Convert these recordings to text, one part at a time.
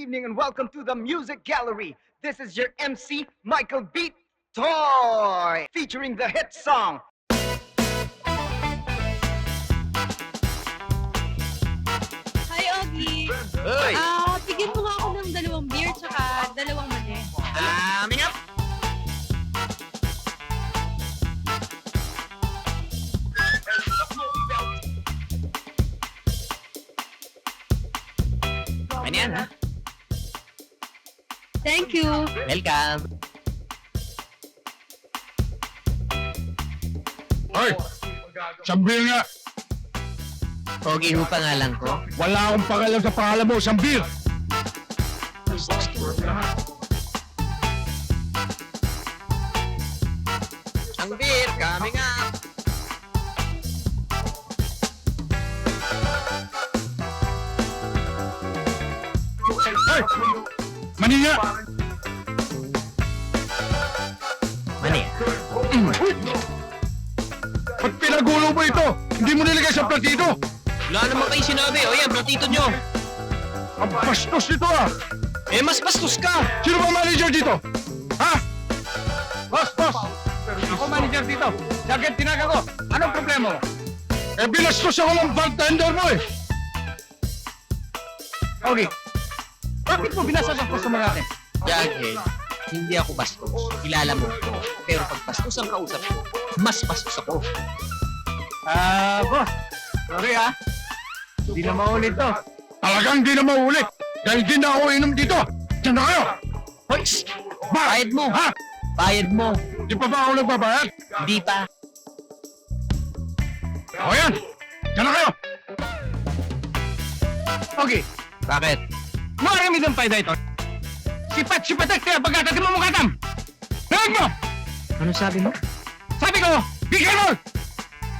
evening and welcome to the Music Gallery. This is your MC, Michael Beat Toy, featuring the hit song. Hi, Ogie. Hoy! Bigyan mo nga ako ng 2 beer tsaka 2 mani. Coming up! Ano yan, ha? Thank you. Welcome! Hoy! Sambir nga! Pogi ho pangalan ko. Wala akong pangalan sa pangalan mo, Sambir! Ang beer, coming up! Hoy! Mani nga! Mani, Ba't pinagulo mo ito? Hindi mo nilagay sa platito! wala naman kayo sinabi. O yan, platito nyo. Ang bastos nito ah! Eh, mas bastos ka. Sino ba manager dito? Ha? Boss! Ako manager dito. Si Argentina ko. Anong problema mo? Eh, binastos ako ng bartender mo eh! Okay. Bakit mo binasag ang customer natin? Jughead, hindi ako bastos. Kilala mo ko. Pero pag bastos ang kausap ko, mas bastos ako. Boss. Sorry Hindi na maulit to. Talagang di na maulit! Dahil di na ako inom dito! Diyan na kayo! Hoy! Bayad mo! Ha? Bayad mo! Di pa ba ako nagbabayad? Hindi pa. O yan! Diyan na kayo! Okay. Bakit? Marami ng payda ito. Sipat-sipatek kaya pagkatatin mo mong katam. Nagag mo! Ano sabi mo? Sabi ko, be careful!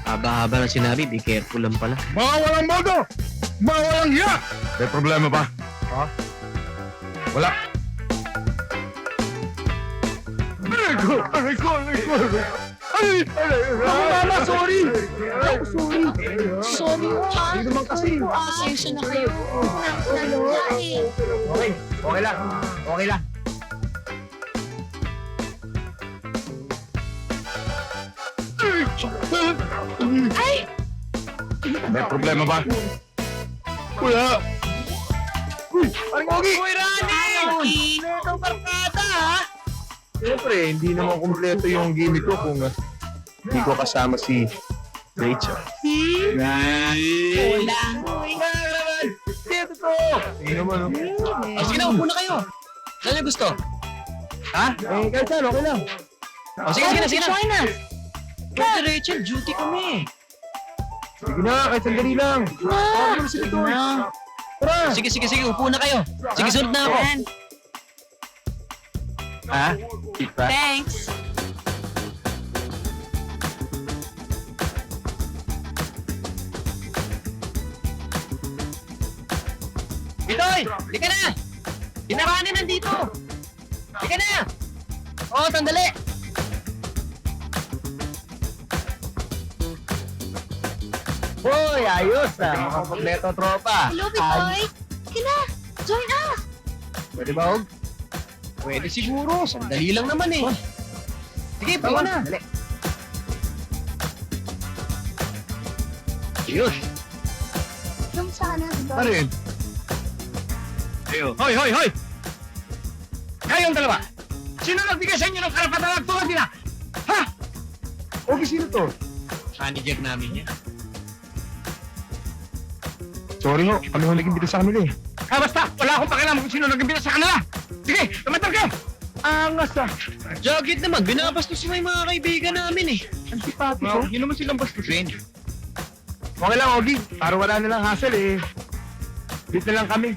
Haba-haba na sinabi, be careful lang pala. Mga walang modo! Mga walang hiya! May problema ba? Ha? Wala. Aray ko! Mama, sorry! Sorry Hindi naman kasi. Pasensya na kayo. Okay lang. Okay lang. Ay! May problema ba? Wala. Parang Ogie! Uy, Rani! Ito barkada, ha? Siyempre, hindi naman kumpleto yung gimmick ko kung hindi ko kasama si Rachel. Wala. Dito to! Hindi naman, no? Sige na, upo na kayo. Saan niyo gusto? Ha? Eh, kahit saan, okay lang. O, sige na. Join us. Kasi Rachel, duty kami. Sige na, kahit sandali lang. Tara! Sige, upo na kayo. Sige, sunod na ako. Ha? Ipa? Thanks. Bitoy! Di ka na! Pinarani nandito! Di ka na! Oo, sandali! Hoy, ayos Mga kompleto tropa. Hello, Bitoy. Sige na. Join us. Pwede ba, Og? Pwede siguro. Sandali lang naman eh. Sige, pawa na. Dali. Yun. Yung sana, Bitoy. Ano yun? Hoy! Kayong dalawa! Sino nagbigay sa inyo ng karapatan na tulad nila? Ha? Okay, sino to? Manager namin yan. Sorry ho, kami ho naging bida sa kanila eh. Basta! Wala akong pakialam kung sino nag-imbita sa kanila! Sige, tumatal kayo! Angas ah! Jughead naman, binabastos mo yung mga kaibigan namin eh. Antipatiko? Yun naman silang bastusin. Okay lang, Ogie. Para wala nilang hassle eh. Beat na lang kami.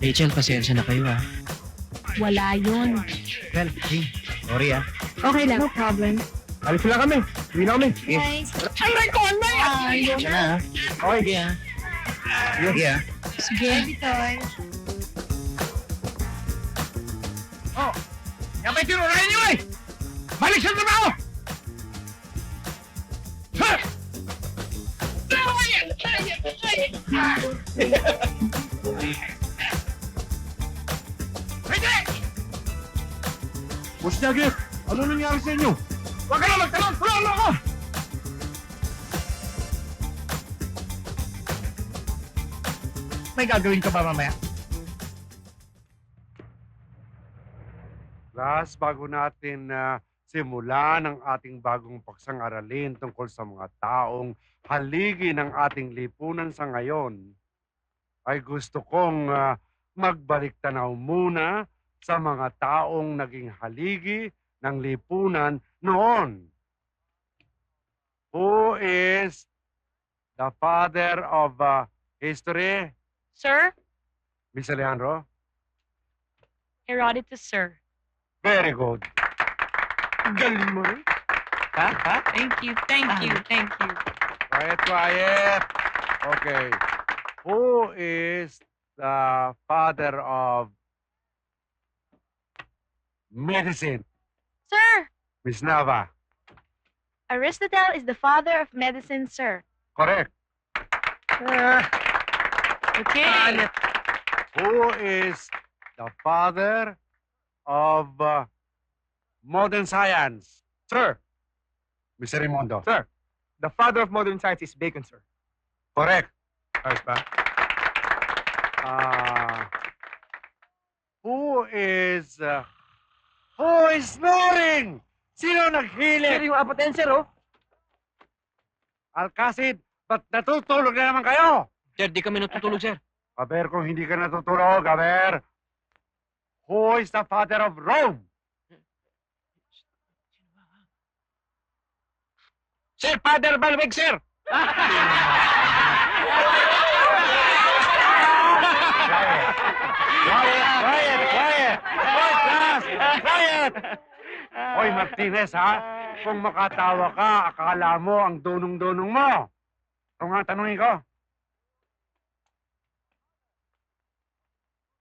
Rachel, pasensya na kayo ah. Wala yun. Well, hey, sorry Okay lang. No problem. Alis na kami. Uwi na kami. Guys. Aray ko! Pasensya na ah. Okay, sige ah. Sige ah. Sige. Bitoy. Oh! Yan ba'y tinurahin niyo eh! Balik sa trabaho! Ha! Boss Jagger, ano nangyari sa inyo? Huwag ka na magtanong! Tulungan mo ako! May gagawin ka ba mamaya? Class, bago natin simulan ang ating bagong pagsang-aralin tungkol sa mga taong haligi ng ating lipunan sa ngayon, ay gusto kong magbalik tanaw muna sa mga taong naging haligi ng lipunan noon. Who is the father of history? Sir? Miss Alejandro? Herodotus, sir. Very good. Galing mo rin. Ha? Thank you, thank you. Quiet, quiet. Okay. Who is the father of medicine? Sir, Miss Nava. Aristotle is the father of medicine, sir. Correct. Okay. Who is the father of modern science? Sir, Mr. Raimundo. Sir. The father of modern science is Bacon, sir. Correct. Ayos ba? Who is snoring? Sino naghilit? yung apoten, sir, oh. Alcacid, ba't natutulog na naman kayo? Sir, di kami natutulog, sir. Aber, kung hindi ka natutulog, Aber. Who is the father of Rome? Sir, Father Balweg, sir! Quiet! Quiet, class! Quiet! Hoy, Martinez, ha? Kung makatawa ka, akala mo ang dunong-dunong mo. Ito nga, tanungin ko.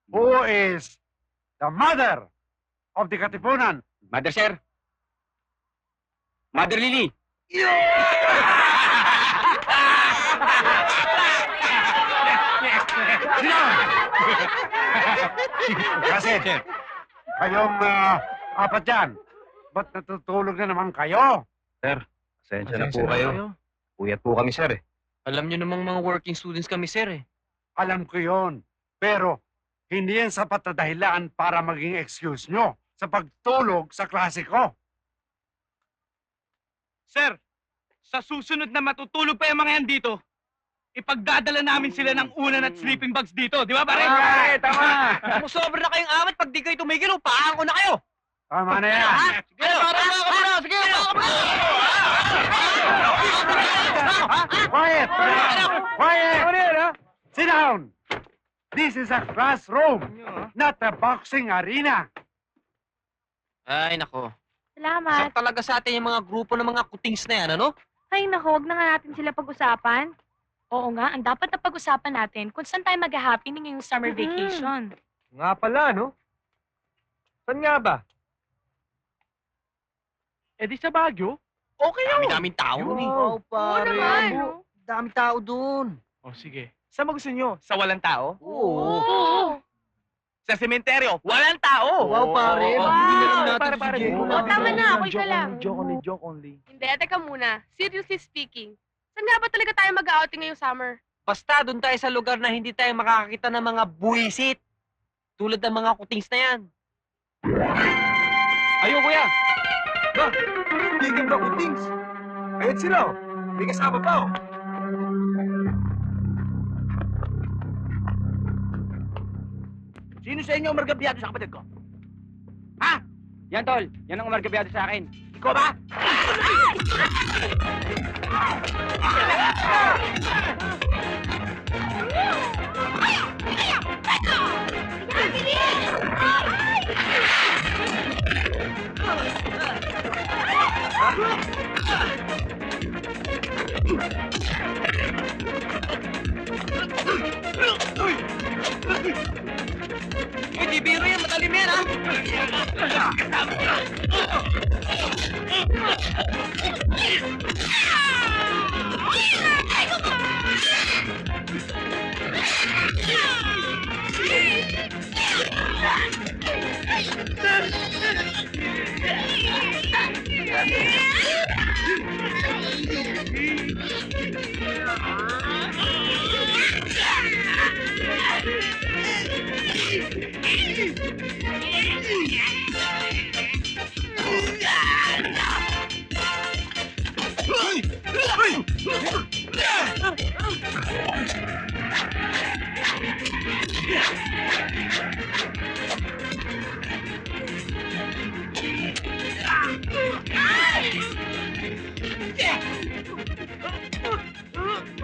Who is the mother of the Katipunan? Mother, sir. Mother Lily. Kasi, kayong apat dyan, ba't natutulog na naman kayo? Pasensya na po kayo. Puyat po kami, sir. Alam niyo namang mga working students kami, sir, eh. Alam ko yon. Pero, hindi yan sapat na dahilan para maging excuse nyo sa pagtulog sa klase ko. Sir, sa susunod na matutulog pa yung mga yan dito, ipagdadala namin sila ng unan at sleeping bags dito. Di ba, pare? Tama! Sobra na kayong awat pag di kayo tumigil, upahan ko na kayo. Tama na yan. Sige, sige, Quiet! Quiet! Sit down! This is a classroom, not a boxing arena. Ay, nako. Salamat. Sak talaga sa atin yung mga grupo ng mga kutings na yan, ano? Ay, naku, huwag na nga natin sila pag-usapan. Oo nga, ang dapat na pag-usapan natin kung saan tayo mag-happening ngayong summer vacation. Nga pala, no? Saan nga ba? Eh di sa Baguio. Okay yun. Dami-daming tao. Oo naman, no? Dami tao dun. O sige. Saan mo gusto nyo? Sa walang tao? Oo. Sa sementeryo? Walang tao! Wow, pare. Wow. Pare. Oh, tama na, ako isa lang. Joke only. Hindi, teka muna. Seriously speaking, saan nga ba talaga tayo mag-outing ngayong summer? Basta doon tayo sa lugar na hindi tayo makakakita ng mga buwisit. Tulad ng mga kutings na yan. Ayun, kuya! Ba? Tigil ba kutings? Ayun sila, oh. May kasama pa, oh. Sino sa inyo ang margabyado sa kapatid ko? Ha? Yan, tol. Yan ang margabyado sa akin. Ikaw ba? Hindi biro yan, matalim yan, ha?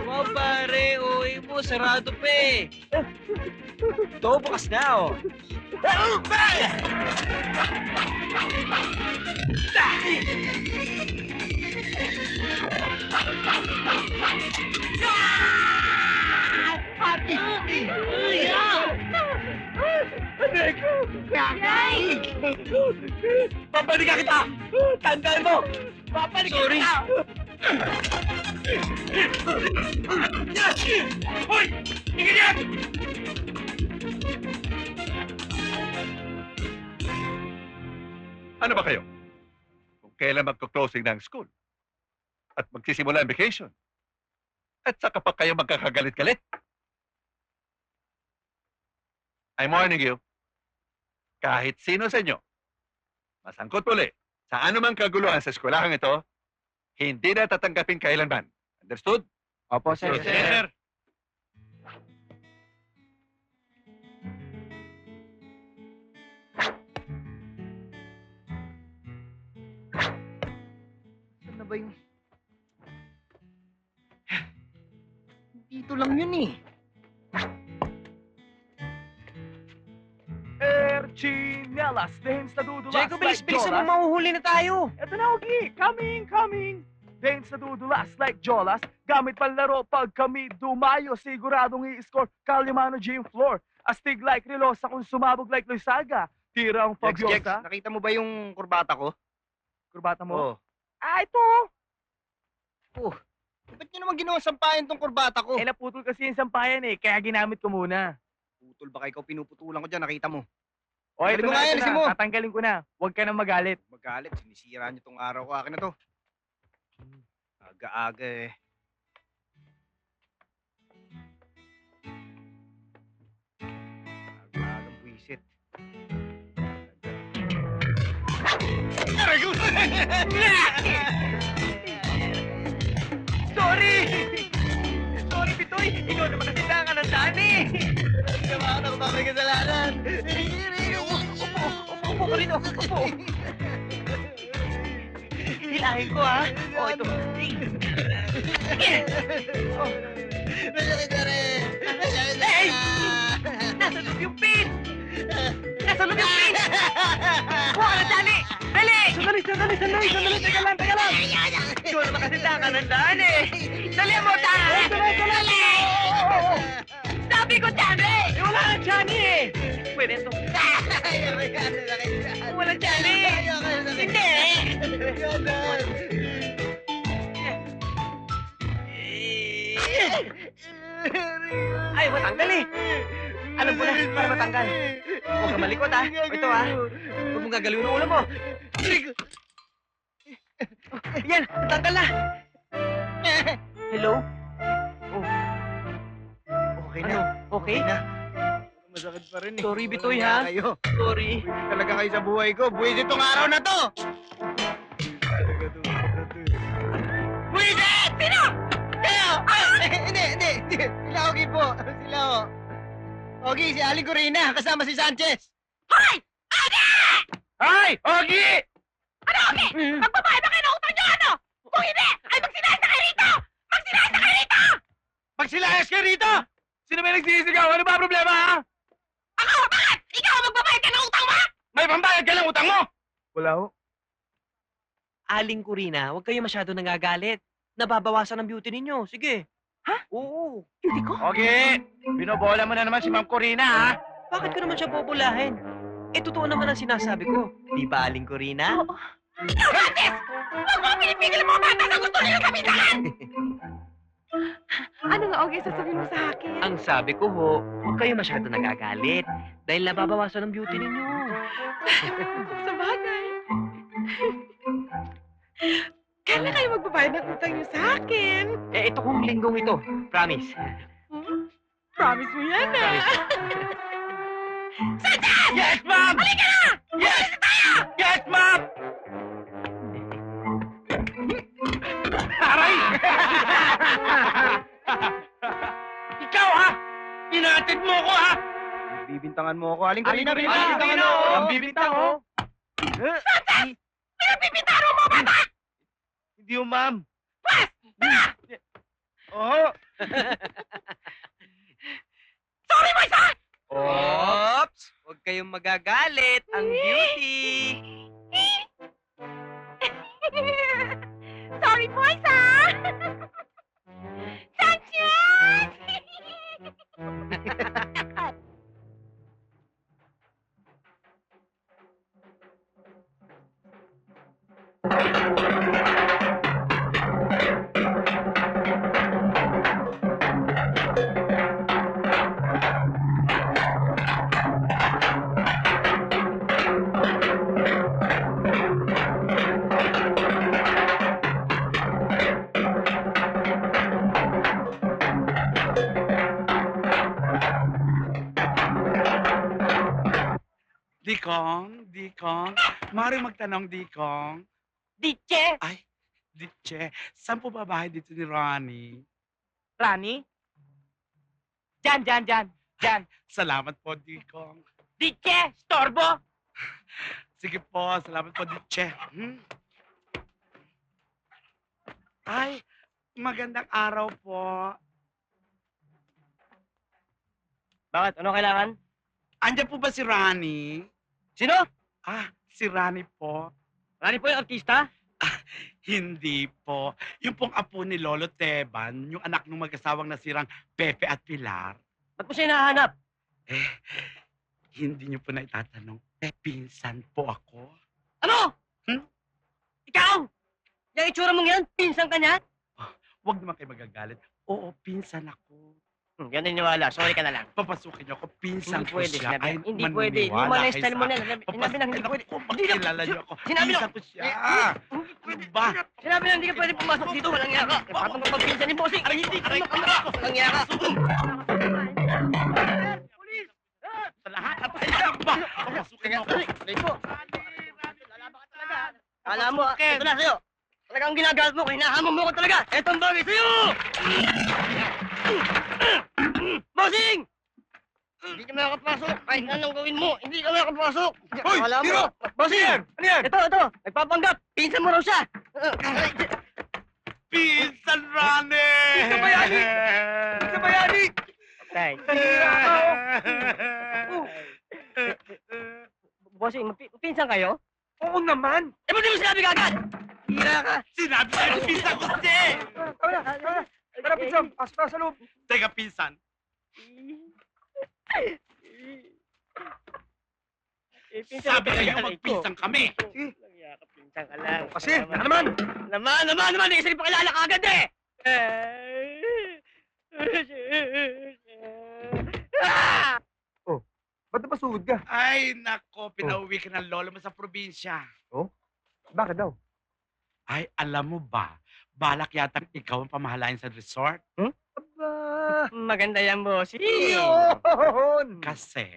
Wow, pare. Uy mo, sarado pa eh. Ito, bukas na oh. Babalikan kita! Tandaan mo! Babalikan kita! Hoy! Tingin yan! Ano ba kayo? Kung kailan magko-closing ng school at magsisimula ang vacation. At saka pa kayo magkakagalit-galit. I'm warning you, kahit sino sa inyo, masangkot uli sa anumang kaguluhan sa eskwelahan ito, hindi na tatanggapin kailanman. Understood? Opo, sir. Yes, sir. Saan na ba yung... Dito lang yun eh. Chinelas, Danes na dudulas. Jacob, bilis-bilisan mo, mahuhuli na tayo. Eto na, Ogie! Coming! Danes na dudulas like Jolas. Gamit panlaro pag kami dumayo. Siguradong i-score. Calimano G floor. Astig like Relosa kung sumabog like Luisaga. Tirang Jex, Fabiosa. nakita mo ba yung kurbata ko? Kurbata mo? Oo. Ah, ito! Ba't nyo naman ginawa sampayan tong kurbata ko? Eh, naputol kasi yung sampayan eh. Kaya ginamit ko muna. Putol baka ikaw pinuputulan ko dyan, nakita mo. O, ito Galing mo na, nga yan, ito alisin na. mo. Tatanggalin ko na. Huwag ka nang magalit. Magalit, sinisira nyo tong araw ko. Akin na to. Aga-aga eh. Aga-agang buwisit. Sorry! Sorry, Pitoy! Ikaw naman kasi tangan ng dani! Kamaan ako ba may kasalanan? Upo ka rin, upo! Hilahin ko, ha? O, ito. Masakit na rin! Masakit na Hey! rin! Nasa loob yung pin! Nasa loob yung pin! Kuha ka ng dani! Dali! Sandali! Teka lang! Ikaw naman kasi tangan ng dani! Dali mo, dani! Dali! Sabi ko, dani! Wala nang dani eh! Pwede ito. Walang dani! Hindi! Ay, matanggal eh! Alam ko na, para matanggal. Huwag ka malikot ha. Ito ha. Huwag mong gagaliw ng ulo mo. Yan, natanggal na. Hello? Oh. Okay na. Okay? na. Masakit pa rin eh. Sorry, Bitoy, Wala ha? kayo. Sorry. Buwisit talaga kayo sa buhay ko. Buwisit itong araw na to! Buwisit! Sino? Kayo! Hindi. Sila Ogie po. Sila o. Ogie, si Aling Corina, kasama si Sanchez. Hay! Ogie! Ano, okay? Magbabayad na kayo ng utang nyo, ano? Kung hindi, ay magsinayas na kayo rito! Magsinayas na kayo rito! Magsilayas ka rito! Sino may nagsisigaw? Ano ba problema, ha? Ako, bakit? Ikaw ang magbabayad ka ng utang mo? May pambayad ka ng utang mo! Wala ho. Aling Corina, huwag kayo masyado nangagalit. Nababawasan ang beauty ninyo. Sige. Ha? Oo. Beauty ko? Okay, binobola mo na naman si Ma'am Corina, ha? Bakit ko naman siya bobolahin? Eh, totoo naman ang sinasabi ko. Di ba, Aling Corina? Oo. Ikaw, Francis! Huwag mo pinipigil ang mga bata sa gusto nila gamitan! Ano nga, okay, sasabihin mo sa akin? Ang sabi ko ho, huwag kayo masyado nagagalit dahil nababawasan ang beauty ninyo. Sa bagay. Kailan kayo magbabayad ng utang niyo sa akin? Eh, ito kong linggong ito. Promise. Promise mo yan, Yes, ma'am! Halika na! Yes! Yes, ma'am! Aray! Ikaw, ha? Inatid mo ko, ha? Bibintangan mo ako. Aling Aling Karina, Karina, bibintangan Karina, mo. oh. Ang bibintang, oh. Pinagpipintaro mo, bata! Hindi mo, ma'am. Oo. Sorry, boy, son! Oops! Huwag kayong magagalit. Ang beauty. Sorry, boys, ha? Sanchez! Dikong, maaari magtanong, Dikong. Diche! Ay, Ditche, saan po ba bahay dito ni Ronnie? Rani? Diyan. Salamat po, Dikong. Diche! Storbo! Sige po, salamat po, Ditche. Ay, magandang araw po. Bakit? Ano kailangan? Andiyan po ba si Ronnie? Sino? Si Ronnie po. Rani po yung artista? Hindi po. Yung pong apo ni Lolo Teban, yung anak ng mag-asawang nasirang Pepe at Pilar. Ba't mo siya hinahanap? Hindi niyo po na itatanong. Pinsan po ako. Ano? Ikaw? Yung itsura mong yan, pinsan ka niya? Huwag naman kayo magagalit. Oo, pinsan ako. Yan niniwala. Sorry ka na lang. Papasukin niyo ako. Pinsan Hindi ko pwede. siya. Ay, Hindi pwede. Hindi mo maniniwala lang kayo style mo sa na. akin. Sinabi lang hindi pwede. Ko, makilala niyo ako. Sinabi lang. Pinsan ko siya. Ano ba? Sinabi lang hindi ka pwede pumasok dito. Walang iya ka. Patong ka pagpinsan ni Bossing. Aray, hindi ka makamara. Walang iya ka. Sa lahat at ayan ba? Papasukin niyo ako. Dito. Kala mo, ito na sa'yo. Talagang ginagalit mo, hinahamon mo ko talaga. Ito ang bagay sa'yo! Bossing! Hindi ka makakapasok. Kahit anong gawin mo, hindi ka makakapasok. Hoy, Kala mo, Tiro! Bossing! Ano yan? Ito. Nagpapanggap. Pinsan mo raw siya. Pinsan Ronnie! Pinsan Bayani! Pinsan Bayani! Okay. Bossing, pinsan kayo? Oo naman. Eh, ba't di mo sinabi kagad? Hira ka. Sinabi ko yung pinsan ko siya! Tara, pinsan. Pasok na sa loob. Teka, pinsan. Sabi kayo magpinsan kami. Pinsan ka lang. Kasi, naman. Naman. Hindi kasi pakilala ka agad eh. Ba't napasugod ka? Ay, nako, pinauwi ka ng lolo mo sa probinsya. Bakit daw? Ay, alam mo ba, balak yatang ikaw ang pamahalain sa resort? Aba! Maganda yan, bossing. Yun! Kasi,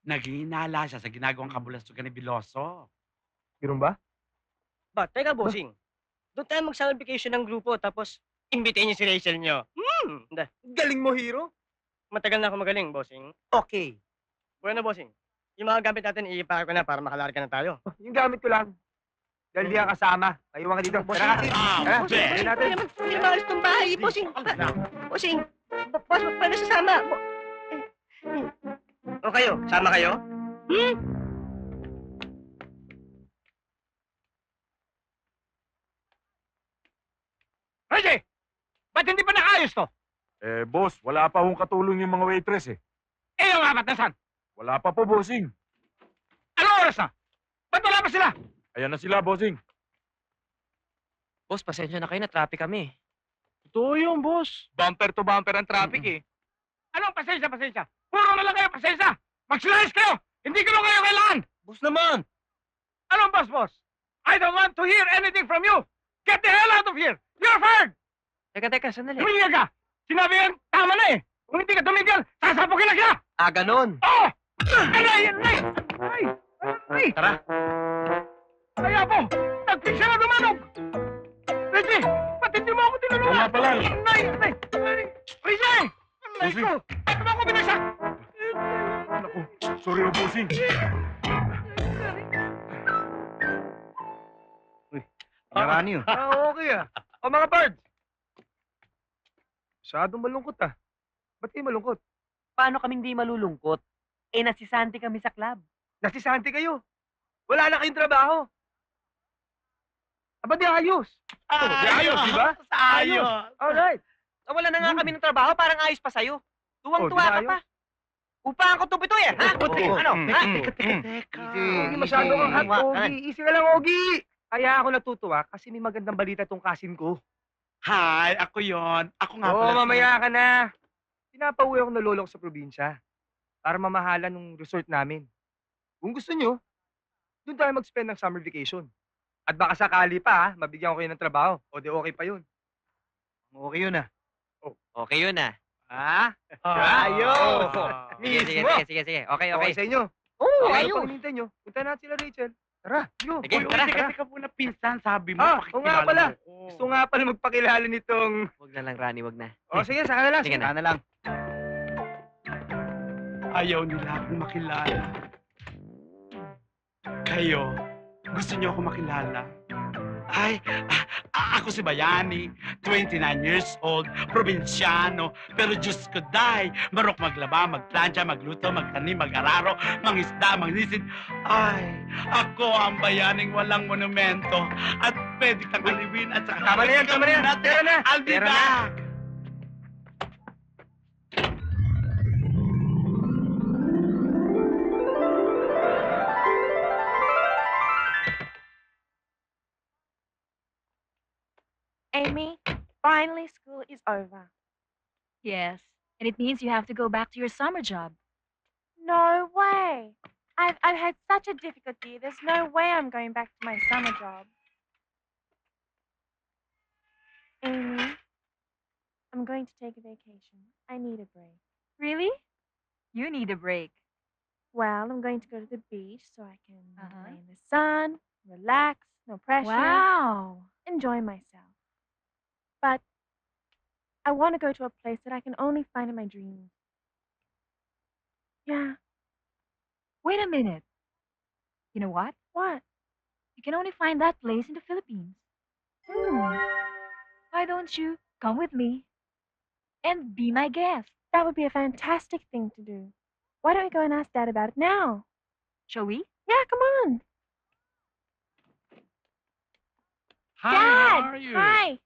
naging hinala siya sa ginagawang kabulastugan ni Biloso. Ganun ba? Ba, teka, bossing. Doon tayo mag-summer vacation ng grupo, tapos imbitahin niyo si Rachel niyo. Galing mo, hero. Matagal na ako magaling, bossing. Okay. Bueno, bossing. Yung mga gamit natin, iipake ko na para makalarga na tayo. Yung gamit ko lang. Dahil di ka kasama. Kayuhan ka dito. Tara ka. Tara, dali natin. Hindi naman alis itong bahay, bossing. Bossing, paano sasama? O kayo, sama kayo? Reggie! Ba't hindi pa nakaayos to? Boss, wala pa hong katulong yung mga waitress eh. Yung apat na saan? Wala pa po, bossing. Anong oras na? Ba't wala pa sila? Ayan na sila, bossing. Boss, pasensya na kayo na traffic kami. Totoo yun, boss. Bumper to bumper ang traffic eh. Anong pasensya? Puro na lang kayo pasensya! Mag-slice kayo! Hindi ko lang kayo kailangan! Boss naman. Anong boss? I don't want to hear anything from you! Get the hell out here! You're fired! Teka, sandali. Tumigil ka! Sinabi yan, tama na eh! Kung hindi ka tumigil, sasapukin na kita! Ah, ganon. Oh! Aray! Tara. Kaya po! Nagpisa na dumanog! Reggie! Ba't hindi mo ako tinulungan? Wala pala. Nay! Reggie! Nay ko! Ba't mo ako binasak? Naku, sorry o bossing. Marani yun. Okay ah. O mga birds, Masyadong malungkot ah. Ba't kayo malungkot? paano kaming di malulungkot? Eh, nasisanti kami sa club. Nasisanti kayo. Wala na kayong trabaho. Aba di ayos. Ayos, di ba? Ayos. Alright. Nawala na nga kami ng trabaho, parang ayos pa sa'yo. Tuwang-tuwa Oh, di ba ka pa. Upahan ko to Pitoy eh, ha? Ano? Ha? Teka. Hindi masyado kang hot, Ogie. Easy ka lang, Ogie. Kaya ako natutuwa kasi may magandang balita tong kasin ko. Hi, ako yon. Ako nga Oo, pala. mamaya ka na. Pinapauwi ako na lolo ko sa probinsya para mamahalan ng resort namin. Kung gusto nyo, doon tayo mag-spend ng summer vacation. At baka sakali pa, ha, mabigyan ko kayo ng trabaho. O di okay pa yun. Okay yun ah. Okay yun ah. Ha? Ayos! Mismo. Sige. Okay. Okay sa inyo. Oo, Okay, ayos. pag hinintay nyo, punta natin sila Rachel. Tara, yo. Sige, Uy, tara. teka muna, pinsan, sabi mo, Ah, oo nga pakikilala pala. mo ko. Gusto nga pala magpakilala nitong... Wag na lang, Rani, wag na. O sige, saka na lang. Sige na. Sana lang. Ayaw nila akong makilala. Kayo, gusto niyo ako makilala? Ay, ako si Bayani, 29 years old, probinsyano, pero Diyos ko day, marok maglaba, magplansya, magluto, magtanim, mag-araro, mangisda, mangisid. Ay, ako ang bayaning walang monumento at pwede kang aliwin at saka... Tama na yan. Tara na. I'll be Tara na. back! Amy, finally school is over. Yes, and it means you have to go back to your summer job. No way. I've had such a difficulty. There's no way I'm going back to my summer job. Amy, I'm going to take a vacation. I need a break. Really? You need a break. Well, I'm going to go to the beach so I can Uh-huh. lay in the sun, relax, no pressure, Wow. enjoy myself. But I want to go to a place that I can only find in my dreams. Yeah. Wait a minute. You know what? What? You can only find that place in the Philippines. Hmm. Why don't you come with me and be my guest? That would be a fantastic thing to do. Why don't we go and ask Dad about it now? Shall we? Yeah, come on. Hi, Dad! how are you? Hi.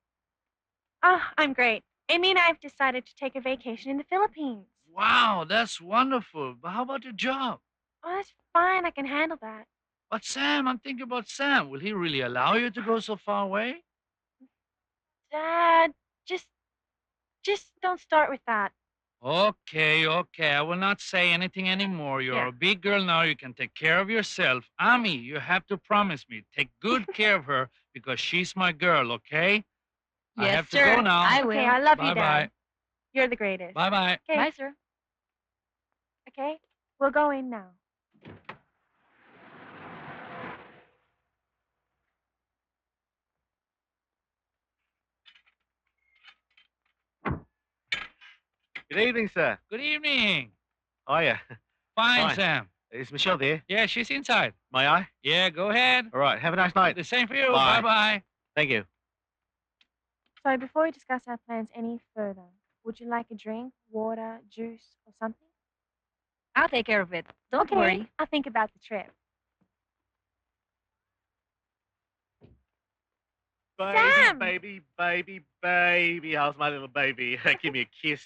Oh, I'm great. Amy and I have decided to take a vacation in the Philippines. Wow, that's wonderful. But how about your job? Oh, that's fine. I can handle that. But Sam, I'm thinking about Sam. Will he really allow you to go so far away? Dad, just don't start with that. Okay. I will not say anything anymore. You're Yeah. a big girl now. You can take care of yourself. Ami, you have to promise me. Take good care of her because she's my girl, okay? I Yes, have to sir. go now. I will. Okay, I love you, Bye-bye. Dad. You're the greatest. Bye-bye. Okay, Bye, sir. okay. We'll go in now. Good evening, sir. Good evening. Oh, yeah. Fine, Fine. Sam. Is Michelle there? Yeah, she's inside. May I? Yeah, go ahead. All right. Have a nice night. The same for you. Bye. Bye-bye. Thank you. So before we discuss our plans any further, would you like a drink, water, juice, or something? I'll take care of it. Don't Okay, worry. I'll think about the trip. Sam! Baby. How's my little baby? Give me a kiss.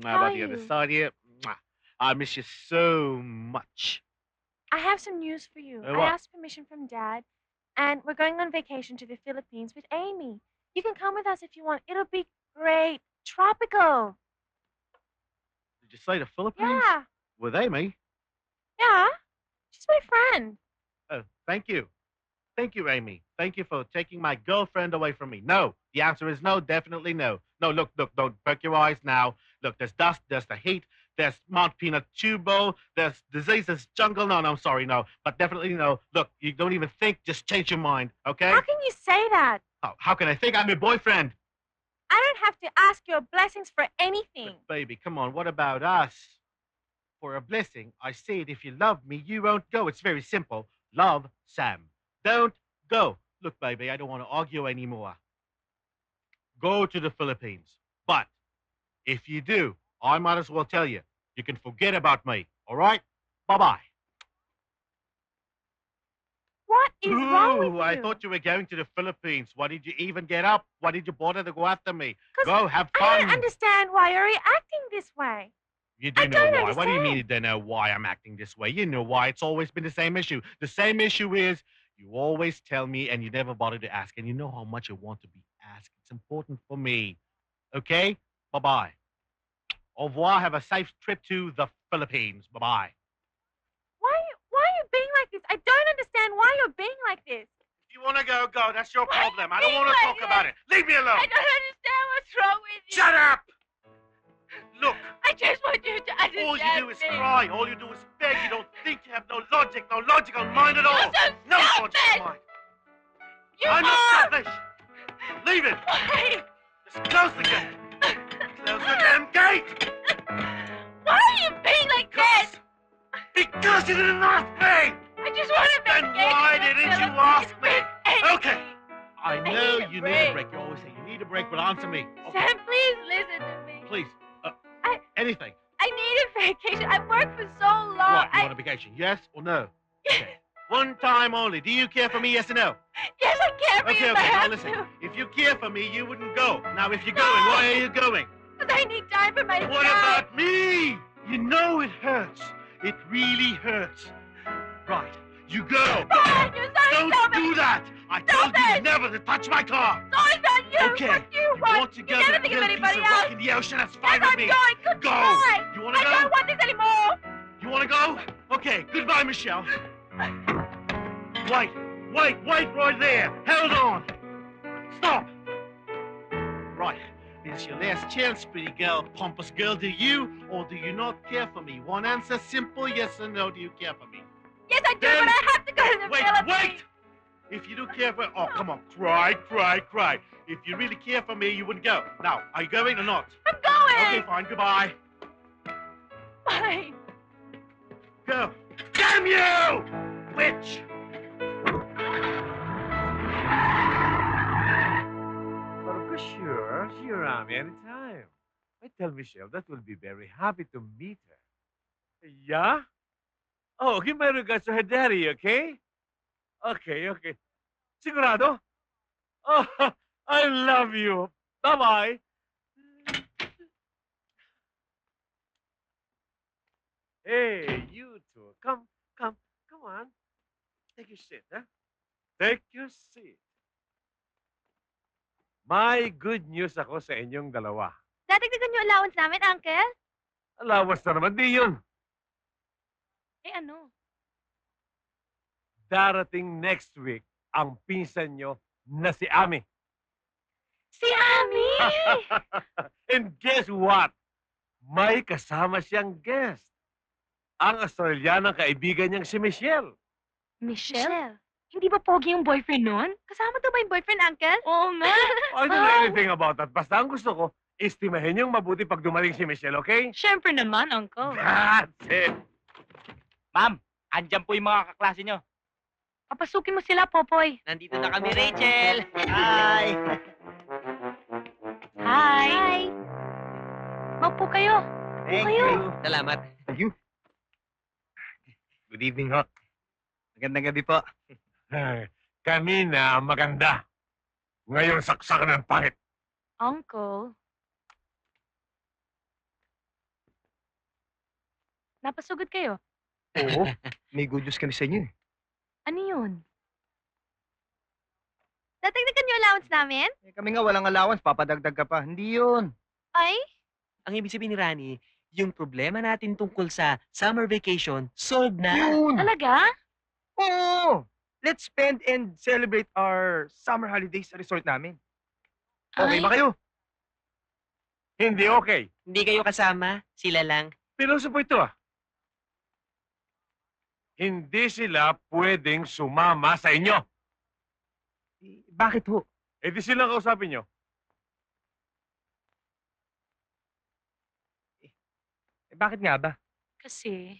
How about the other you? side here? Mwah. I miss you so much. I have some news for you. I what? asked permission from Dad, and we're going on vacation to the Philippines with Amy. You can come with us if you want. It'll be great. Tropical. Did you say the Philippines? Yeah. With Amy? Yeah. She's my friend. Oh, thank you. Thank you, Amy. Thank you for taking my girlfriend away from me. No. The answer is no, definitely no. No, look, don't perk your eyes now. Look, there's dust, there's the heat, there's Mount Pinatubo, there's disease, there's jungle. No, I'm sorry, no. But definitely no. Look, you don't even think, just change your mind, okay? How can you say that? How can I think? I'm your boyfriend. I don't have to ask your blessings for anything. But baby, come on, what about us? For a blessing, I said if you love me, you won't go. It's very simple. Love Sam. Don't go. Look, baby, I don't want to argue anymore. Go to the Philippines. But if you do, I might as well tell you, you can forget about me. All right? Bye-bye. What is wrong with you? I thought you were going to the Philippines. Why did you even get up? Why did you bother to go after me? 'Cause Go, have I fun. don't understand why you're reacting this way. You do I know don't why. What do you mean understand. you don't know why I'm acting this way? You know why. It's always been the same issue. The same issue is you always tell me and you never bother to ask. And you know how much I want to be asked. It's important for me. Okay? Bye-bye. Au revoir. Have a safe trip to the Philippines. Bye-bye. Why are you being like this? I don't understand why you're being like this. If you want to go, go. That's your Why problem. are I don't you want to being talk like about it. Leave me alone. I don't understand what's wrong with you. Shut up! Look, I just want you to understand all you do is me. cry. All you do is beg. You don't think. You have no logical mind at all. You're so No selfish. logical mind. You I'm are. not selfish. Leave it. Why? Just close the gate. Close the damn gate. Why are you being like this? Because you didn't ask me. I just want to Then make why didn't you ask me? Okay. I know need a you need a break. break. You always say you need a break, but answer me. Okay, Sam, please listen to me. please. I- Anything. I need a vacation. I've worked for so long. What? You want a vacation? Yes or no? Okay. One time only. Do you care for me? Yes or no? Yes, I care for you Okay, if I okay. Now have listen. to. If you care for me, you wouldn't go. Now, if you're No. going, why are you going? Because I need time for myself. What about me? You know it hurts. It really hurts. Right. You go. Fine, you're so Don't selfish. do that. I told you Selfish. never to touch my car. So is that you? Okay. What do you You want? want to You go never to think of little piece anybody of rock else. in the ocean? That's Yes, fine with I'm me. going. Go. Goodbye. You want to I go? don't want this anymore. You want to go? Okay. Goodbye, Michelle. Wait right there. Hold on. Stop. Right. This is your last chance, pretty girl, pompous girl. Do you or do you not care for me? One answer, simple yes or no. Do you care for me? Yes, I do, Then- but I have to go to the Philippines. Wait! If you do care for... Oh, come on. Cry. If you really care for me, you wouldn't go. Now, are you going or not? I'm going. Okay, fine. Goodbye. Fine. Go. Damn you! Witch! For sure, she around anytime. I tell Michelle that we'll be very happy to meet her. Yeah? Oh, give my regards to her daddy, okay? Okay. Sigurado? Oh, I love you. Bye-bye. Hey, you two. Come on. Take your seat, huh? Take your seat. May good news ako sa inyong dalawa. Dadagdagan niyo allowance namin, Uncle? Allowance na naman, di yun. Eh, ano? Darating next week ang pinsan nyo na si Ami. Si Ami! And guess what? May kasama siyang guest. Ang Australianang kaibigan niyang si Michelle. Michelle? Hindi ba pogi yung boyfriend nun? Kasama daw ba yung boyfriend, Uncle? Oo nga. I don't know anything about that. Basta ang gusto ko, estimahin niyong mabuti pag dumating si Michelle, okay? Siyempre naman, Uncle. That's it. Ma'am, andyan po yung mga kaklase nyo. Papasukin mo sila, Popoy. Nandito na kami, Rachel. Hi! Hi! Maupo kayo. Thank kayo. you. Salamat. Thank you. Good evening, ho. Magandang gabi po. Kanina, maganda. Ngayon, saksakan ng pangit. Uncle. Napasugod kayo? Oo. May good news kami sa inyo. Ano yun? Dadagdagan niyo allowance namin? Kami nga walang allowance, papadagdag ka pa. Hindi yun. Ay? Ang ibig sabihin ni Rani, yung problema natin tungkol sa summer vacation, solved na. Yun! Talaga? Oo! let's spend and celebrate our summer holidays sa resort namin. Okay Ay. ba kayo? Hindi okay. Hindi kayo kasama, sila lang. Pilosopo ito ah. Hindi sila pwedeng sumama sa inyo. Bakit ho? Eh di silang kausapin nyo. Bakit nga ba? Kasi,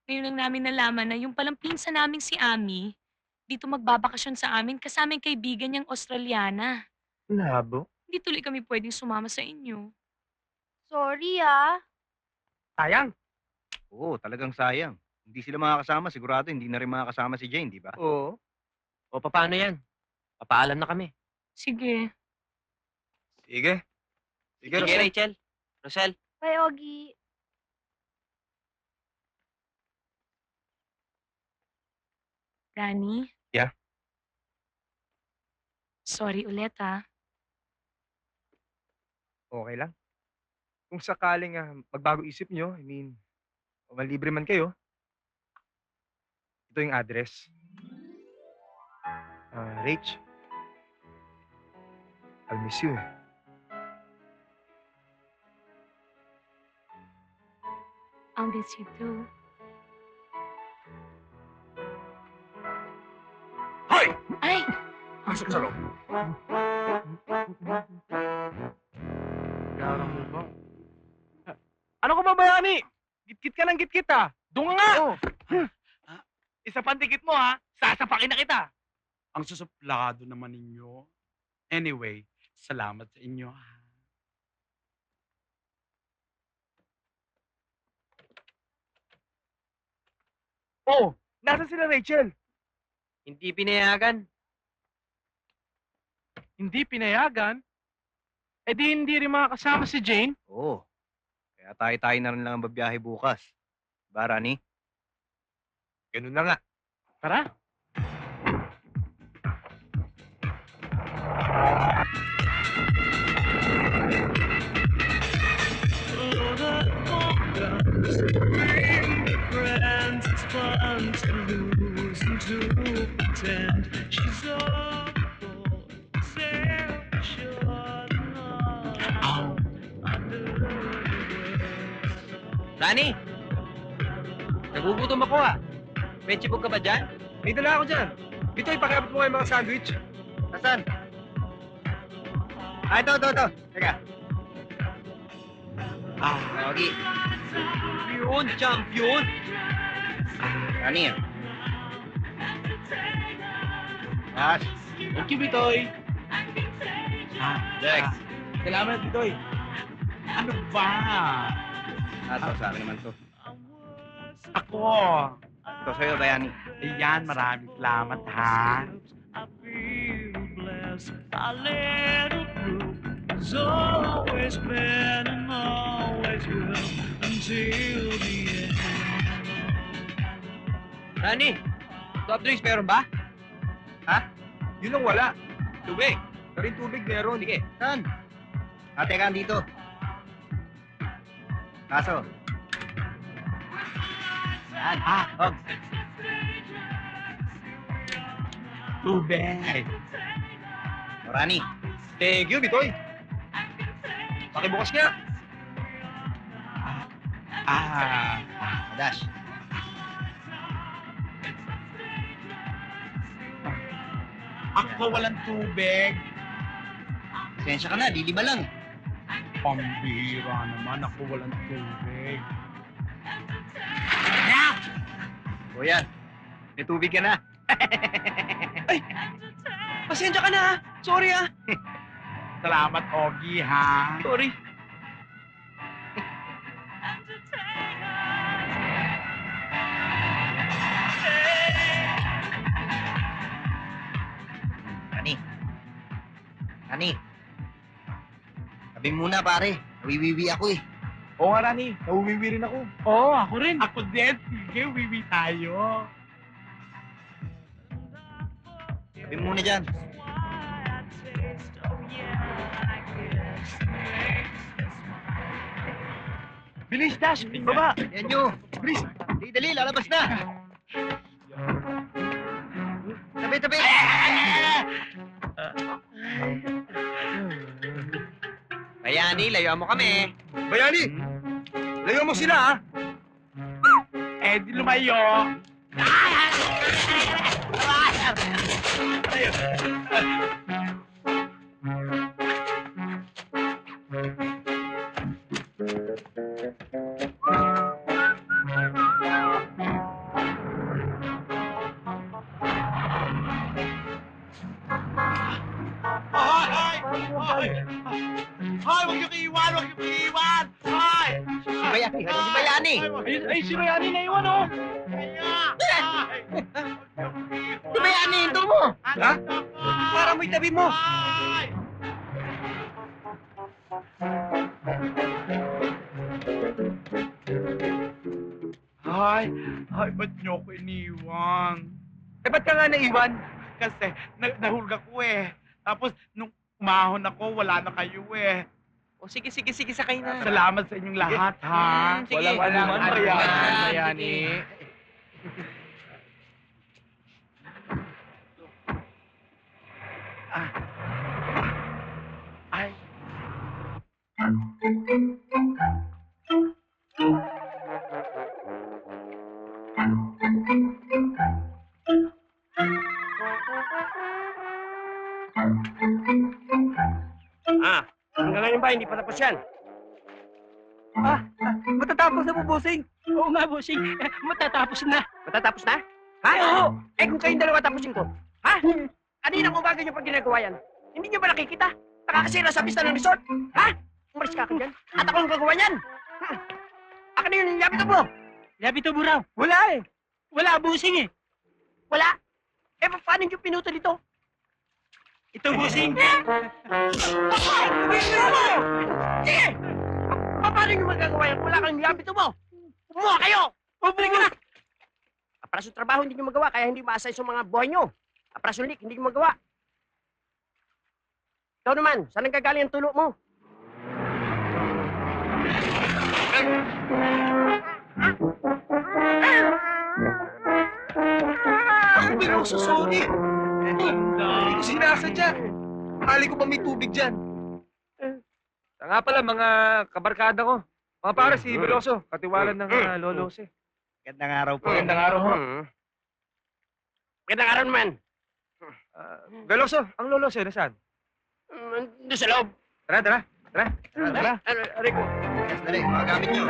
ngayon lang namin nalaman na yung palang pinsan naming si Ami, dito magbabakasyon sa amin kasama yung kaibigan niyang Australiana. Labo. Hindi tuloy kami pwedeng sumama sa inyo. Sorry, ah. Sayang. Oo, talagang sayang. Hindi sila makakasama. Sigurado hindi na rin makakasama si Jane, di ba? Oo. O, paano yan? Papaalam na kami. Sige. Sige. Sige, Rachel. Rosel. Bye, Ogie. Rani? Yeah? Sorry ulit, ah. Okay lang. Kung sakaling magbago isip nyo, o malibre man kayo, ito yung address. Rach, I'll miss you eh. I'll miss you too. Hoy! Ay! Pasok sa loob. Ano ka ba, Bayani? Git-git ka ng git-git Doon nga! Isa pang tikit mo, ha? Sasapakin na kita. Ang susuplado naman ninyo. Anyway, salamat sa inyo. Oh, nasa sila Rachel? Hindi pinayagan. Hindi pinayagan? Eh di hindi rin makakasama si Jane? Oo. Kaya tayo-tayo na rin lang ang babiyahe bukas. Ba, Rani? Ganun na nga. Tara. Rani! Nagugutom ako, May chibog ka ba dyan? May dala ako dyan. Bitoy, pakiabot mo kayo mga sandwich. Nasaan? Ito. Teka. Okay. Champion! Champion! Rani Ash. Thank you, Bitoy. Dex. Salamat, Bitoy. Ano ba? Sa akin naman to. Ako. Ito sa'yo, Bayani. Ayan, maraming salamat, ha? Rani! Soft drinks meron ba? Yun ang wala. Tubig. Pero yung tubig meron. Sige, saan? Teka, dito. Kaso. Yan. Hog. Tubig. Rani. Thank you, Bitoy. Pakibukas nga. Dash. Ako walang tubig. Pasensya ka na, di 5 lang. Pambira naman, ako walang tubig. O yan. May tubig ka na. Pasensya ka na, Sorry, Salamat, Ogie, ha? Sorry. Rani. Sabi muna, pare. Nawiwiwi ako eh. Oo nga, Rani. Nauwiwi rin ako. Oo, ako rin. Ako din. Sige, wiwi tayo. Sabi muna dyan. Bilis, Dash. Baba. Yan nyo. Bilis. Dali, lalabas na. tabi! Bayani, layuan mo kami. Bayani! Layo mo sila, ha? Eh, di lumayo. Hoy, wag niyo iiwan! Wag niyo iiwan! Hoy! Si Bayani, si Bayani. Ay, si Bayani na iwan, oh! Si Bayani, hinto mo. Ha? Para mo itabi mo! Ay, ba't niyo ko iniwan? Eh, ba't ka nga naiwan? Kasi, nahulga ko eh. Tapos, nung umahon ako, wala na kayo eh. O sige, sakay na. Salamat sa inyong lahat, ha? Sige. Walang anuman, Bayani. Bayani. Ay. Hanggang ngayon ba, hindi pa tapos yan? Matatapos na po, bossing. Oo nga, bossing. Matatapos na. Matatapos na? Ha? Oo. Eh kung kayong dalawa tapusin ko, ha? Kaninang umaga niyo pa ginagawa yan? Hindi niyo ba nakikita? Nakakasira sa pista ng resort? Ha? Umalis ka dyan. At ako ang gagawa niyan. Akin na yun, nilapit mo. Labito mo raw. Wala eh. Wala, bossing eh. Wala. Eh, paano niyo pinuto dito? Ito, bossing. Sige! Paano niyo magagawa yan? Wala kang nilapit mo. Kumuha kayo! Pabalik na. Aprasong trabaho hindi niyo magawa, kaya hindi maasay sa mga buhay niyo. Aprasong lik, hindi niyo magawa. Ikaw naman, saan ang gagaling ang tulo mo? Pero sorry. Hindi ko sinasadya. Akali ko pa may tubig dyan. Nga pala, mga kabarkada ko. Mga para si Veloso, katiwalan ng Lolo Jose. Gandang araw po. Magandang araw ho. Magandang araw naman. Veloso, ang Lolo Jose, nasaan? Doon sa loob. Tara. Aray ko. Dali, mga gamit nyo.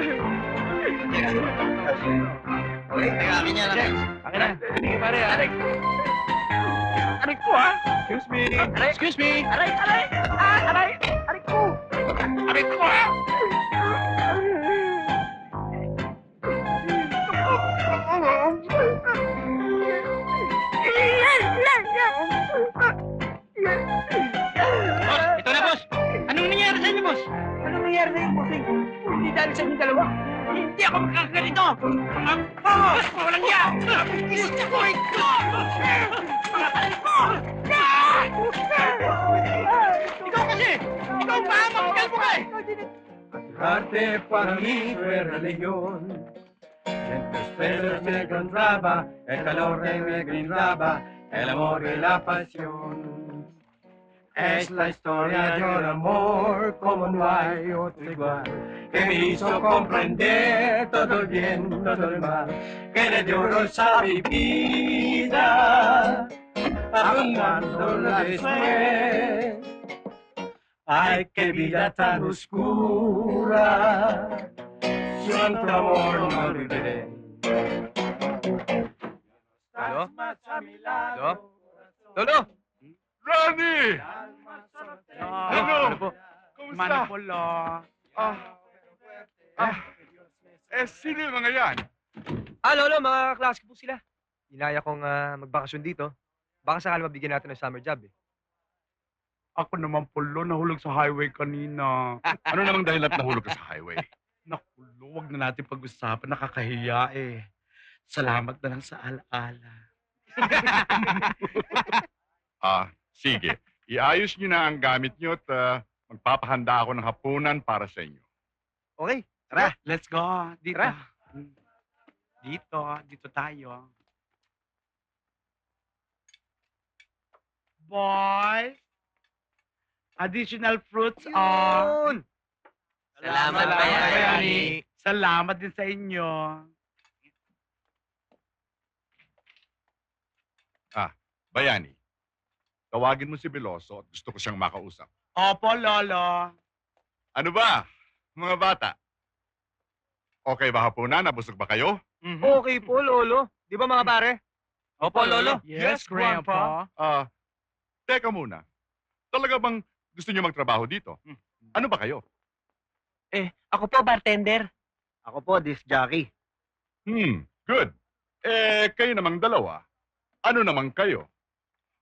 Okay, akin yan. Akin na. Sige pare, aray. Aray ko, ha? Excuse me. Excuse me. Aray. Aray ko. Aray ko, ha? Boss, ito na, boss. Anong nangyari sa inyo, boss? Anong nangyari sa'yo, bossing? Hindi dahil sa inyong dalawa. Hindi ako makakaganito. Walang yan. Gusto ko ito. Mga kalit mo. Ikaw kasi. Ikaw pa. Magkal mo ka eh. Arte para mí fue religión. Entre pelos me encontraba, el calor que me brindaba, el amor y la pasión. Es la historia de un amor como no hay otro igual, que me hizo comprender todo el bien, todo el mal, que le dio rosa a mi vida, abandonándola después. Ay, qué vida tan oscura, santo amor no olvidaré. Lolo? Lolo? Ronnie! Ano po? Kumusta? Manipolo. Sino yung mga yan? Lolo, mga klase po sila. Inaya kong magbakasyon dito. Baka sakali mabigyan natin ng summer job eh. Ako naman, Polo, nahulog sa highway kanina. Ano namang dahilan at nahulog ka sa highway? Naku, huwag na natin pag-usapan. Nakakahiya eh. Salamat na lang sa alaala. Sige. Iayos nyo na ang gamit nyo at magpapahanda ako ng hapunan para sa inyo. Okay. Tara, let's go. Dito. Tara. Dito tayo. boys. Additional fruits are... Salamat, Bayani. Salamat din sa inyo. Bayani, tawagin mo si Veloso at gusto ko siyang makausap. Opo, Lolo. Ano ba, mga bata? Okay ba hapunan? Nabusog ba kayo? Okay po, Lolo. Di ba mga pare? Opo, Lolo. Yes, Grandpa. Teka muna. Talaga bang gusto niyo magtrabaho dito? Ano ba kayo? Ako po, bartender. Ako po, disc jockey. Good. Kayo namang dalawa. Ano naman kayo?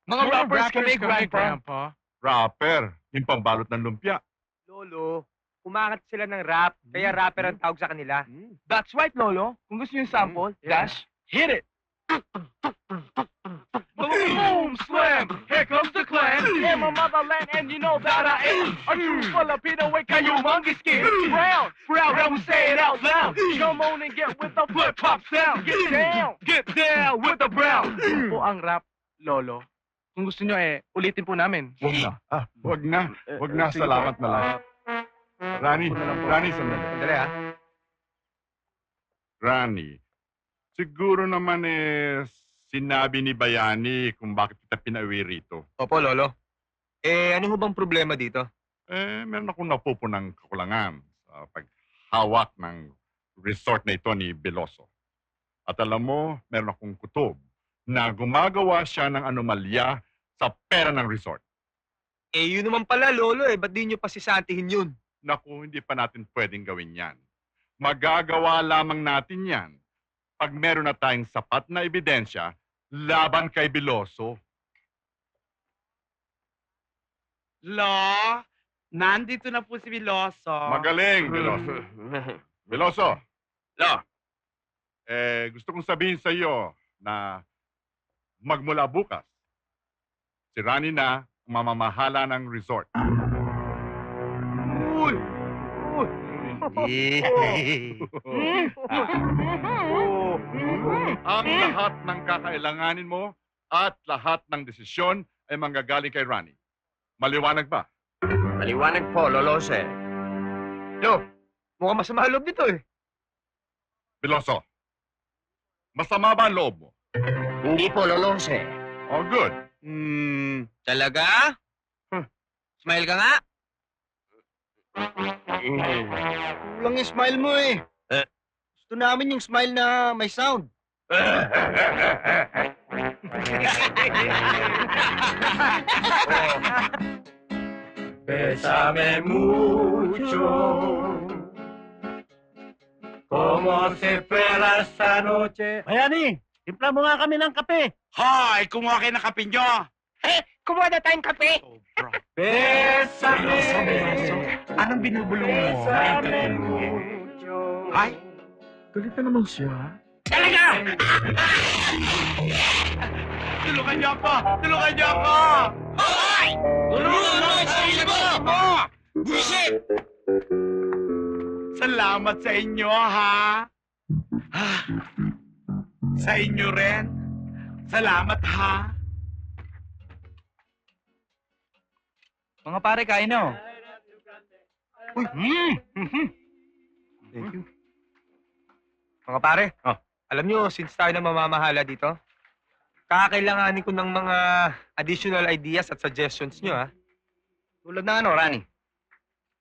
Mga rappers kami, Grandpa. Rapper. Yung pambalot ng lumpia. Lolo, kumakat sila ng rap, kaya rapper ang tawag sa kanila. That's right, Lolo. Kung gusto niyo yung sample, Dash, hit it! Boom, slam! Here comes the clan! In my motherland, and you know that I am a true Filipino with a humongous skin. Proud that we say it out loud. Come on and get with the flip-hop sound. Get down with the brown. Po ang rap, Lolo. Kung gusto nyo ulitin po namin. Wag na. Wag na. Salamat na lang. Rani, sandali. Sandali, ha? Rani, siguro naman sinabi ni Bayani kung bakit kita pinauwi rito. Opo, Lolo. Ano ho bang problema dito? Meron akong napupunang kakulangan sa paghawak ng resort na ito ni Veloso. At alam mo, meron akong kutob na gumagawa siya ng anomalya sa pera ng resort. Yun naman pala, Lolo, ba't di nyo pasisantihin yun? Naku, hindi pa natin pwedeng gawin yan. Magagawa lamang natin yan pag meron na tayong sapat na ebidensya laban kay Veloso. Lo, nandito na po si Veloso. Magaling, Veloso. Veloso. Lo. Gusto kong sabihin sa iyo na magmula bukas, si Rani na ang mamamahala ng resort. Ang lahat ng kakailanganin mo at lahat ng desisyon ay manggagaling kay Rani. Maliwanag ba? Maliwanag po, Lolo Jose. Lo, mukhang masama loob nito Veloso, masama ba ang loob mo? Hindi po, Lolo Jose. Oh, good. Talaga? Smile ka nga. Kulang yung smile mo Gusto namin yung smile na may sound. Bésame mucho, como se fuera esta noche. Bayani, timpla mo nga kami ng kape. Hoy, kumuha kayo ng kape nyo. Kumuha na tayong kape. Bésame. Anong binubulong mo? Bésame mucho. Ay, Galit na naman siya. Talaga! tulungan niyo ako! Tulungan niyo ako! Hoy! Tulungan mo ang sarili mo! Buisit! Salamat sa inyo, ha? Sa inyo rin. Salamat, ha? Mga pare, kain na Uy! Thank you. Mga pare, alam nyo, since tayo na mamamahala dito, kakailanganin ko ng mga additional ideas at suggestions nyo, ha? Tulad na Rani?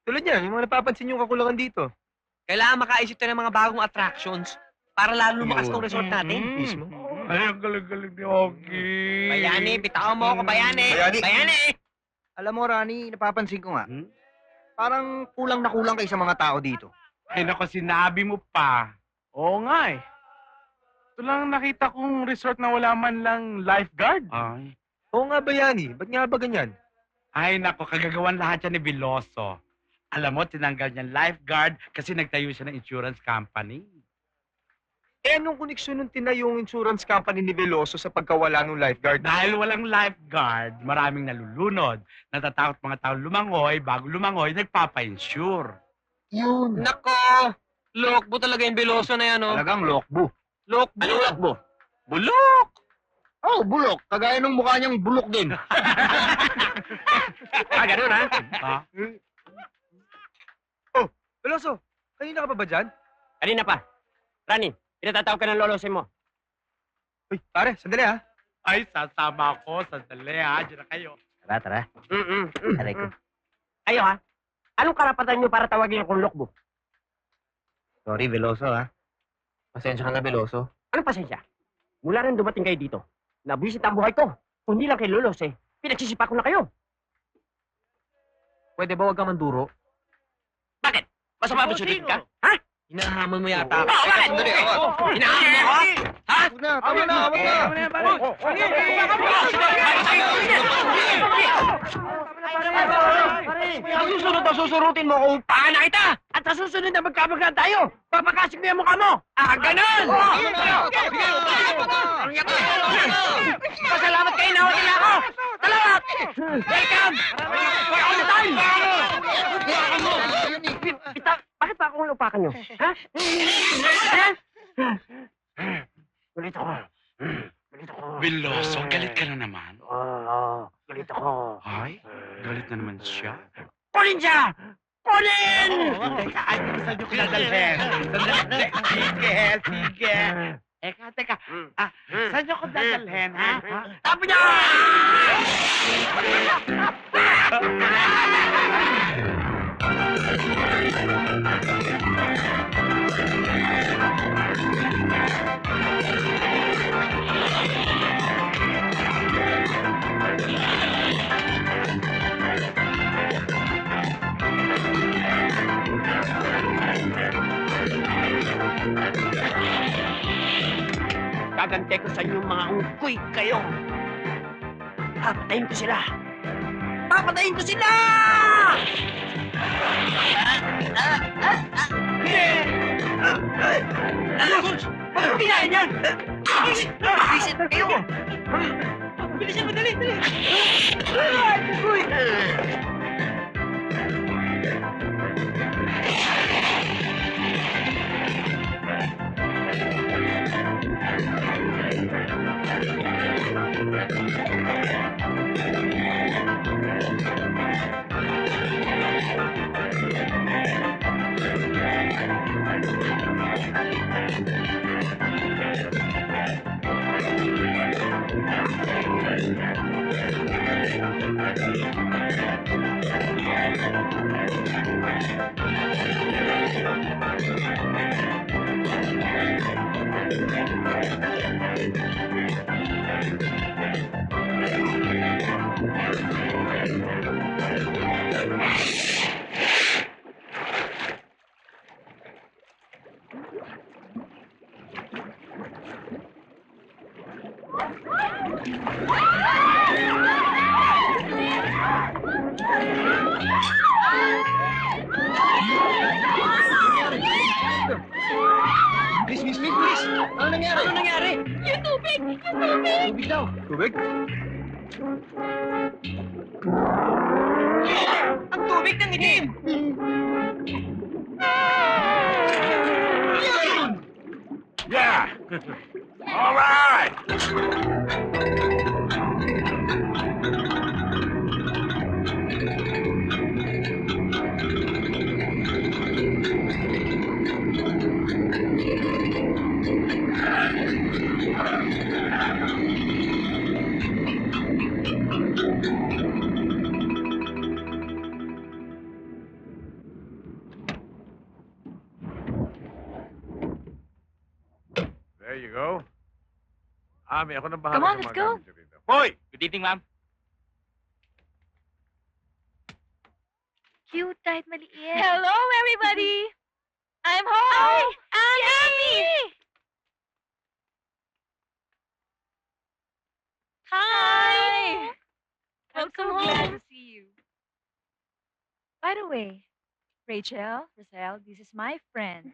Tulad yan, yung mga napapansin yung kakulangan dito. Kailangan makaisip tayo ng mga bagong attractions para lalo lumakas tong resort natin. Mismo. Ay, ang galing-galing ni Ogie. Bayani, bitawan mo ako, Bayani! Bayani! Alam mo, Rani, napapansin ko nga. Parang kulang na kulang kayo sa mga tao dito. Ay, naku, sinabi mo pa. Oo nga eh. Ito lang nakita kong resort na wala man lang lifeguard. Ay. Oo nga ba yan eh? Ba't nga ba ganyan? Ay, naku, kagagawan lahat yan ni Veloso. Alam mo, tinanggal niya lifeguard kasi nagtayo siya ng insurance company. Anong koneksyon nung tinayong insurance company ni Veloso sa pagkawala ng lifeguard? Dahil walang lifeguard, maraming nalulunod. Natatakot mga tao lumangoy, bago lumangoy, nagpapa-insure. Yun. Nako! Lokbo talaga yung Veloso na yan, oh. Talagang lokbo. Lokbo. Ano lokbo? Bulok! Oh, bulok. Kagaya ng mukha niyang bulok din. Ganun ha? Veloso, kanina ka pa ba dyan? Kanina pa. Rani, pinatatawag ka ng lolosin mo. Uy, pare, sandali ha. Ay, sasama ako. Sandali ha. Diyan na kayo. Tara. Aray ko. Kayo ha? Anong karapatan nyo para tawagin akong lokbo? Sorry, Veloso, ha? Pasensya ka na, Veloso. Anong pasensya? Mula rin dumating kayo dito, nabisit ang buhay ko. Kung hindi lang kay Lolos pinagsisipa ko na kayo. Pwede ba wag ka manduro? Bakit? Masama ba sulit ka? Ha? Hinahamon mo yata. Bakit? Sandali, Hinahamon mo ako? Ha? Tama na. Sa susunod na susurutin mo kung paano kita! At sa susunod na magkabaglan tayo, papakasig mo yung mukha mo! Ganun! Pasalamat kayo na nila ako! Salamat! Welcome! All the time! Bakit pa akong lupakan nyo? Ha? Galit ako. Veloso, galit ka na naman. Galit ako. Ay, galit na naman siya. Kunin siya! Kunin! Teka, ay, saan nyo kinadalhin? Sandali. Sige. Teka. Saan nyo ko dadalhin, ha? Tapo niya! Gagante ko sa inyong mga ungkoy kayo. Papatayin ko sila! Papatayin ko sila! Pinahin yan! Bisit kayo! Bilisan mo, dali! Uy! Please. Ano nangyari? Ano nangyari? Yung tubig! Yung tubig! Tubig daw. Tubig? Ang tubig ng itim! Yeah! All right! There you go. Ami, ako nang bahala Come on, sa let's mga go. gamit niyo rito. Hoy! Good evening, ma'am. Cute kahit maliit. Hello, everybody! I'm home! Ami! Hi! Welcome home. to see you. By the way, Rachel, this is my friend.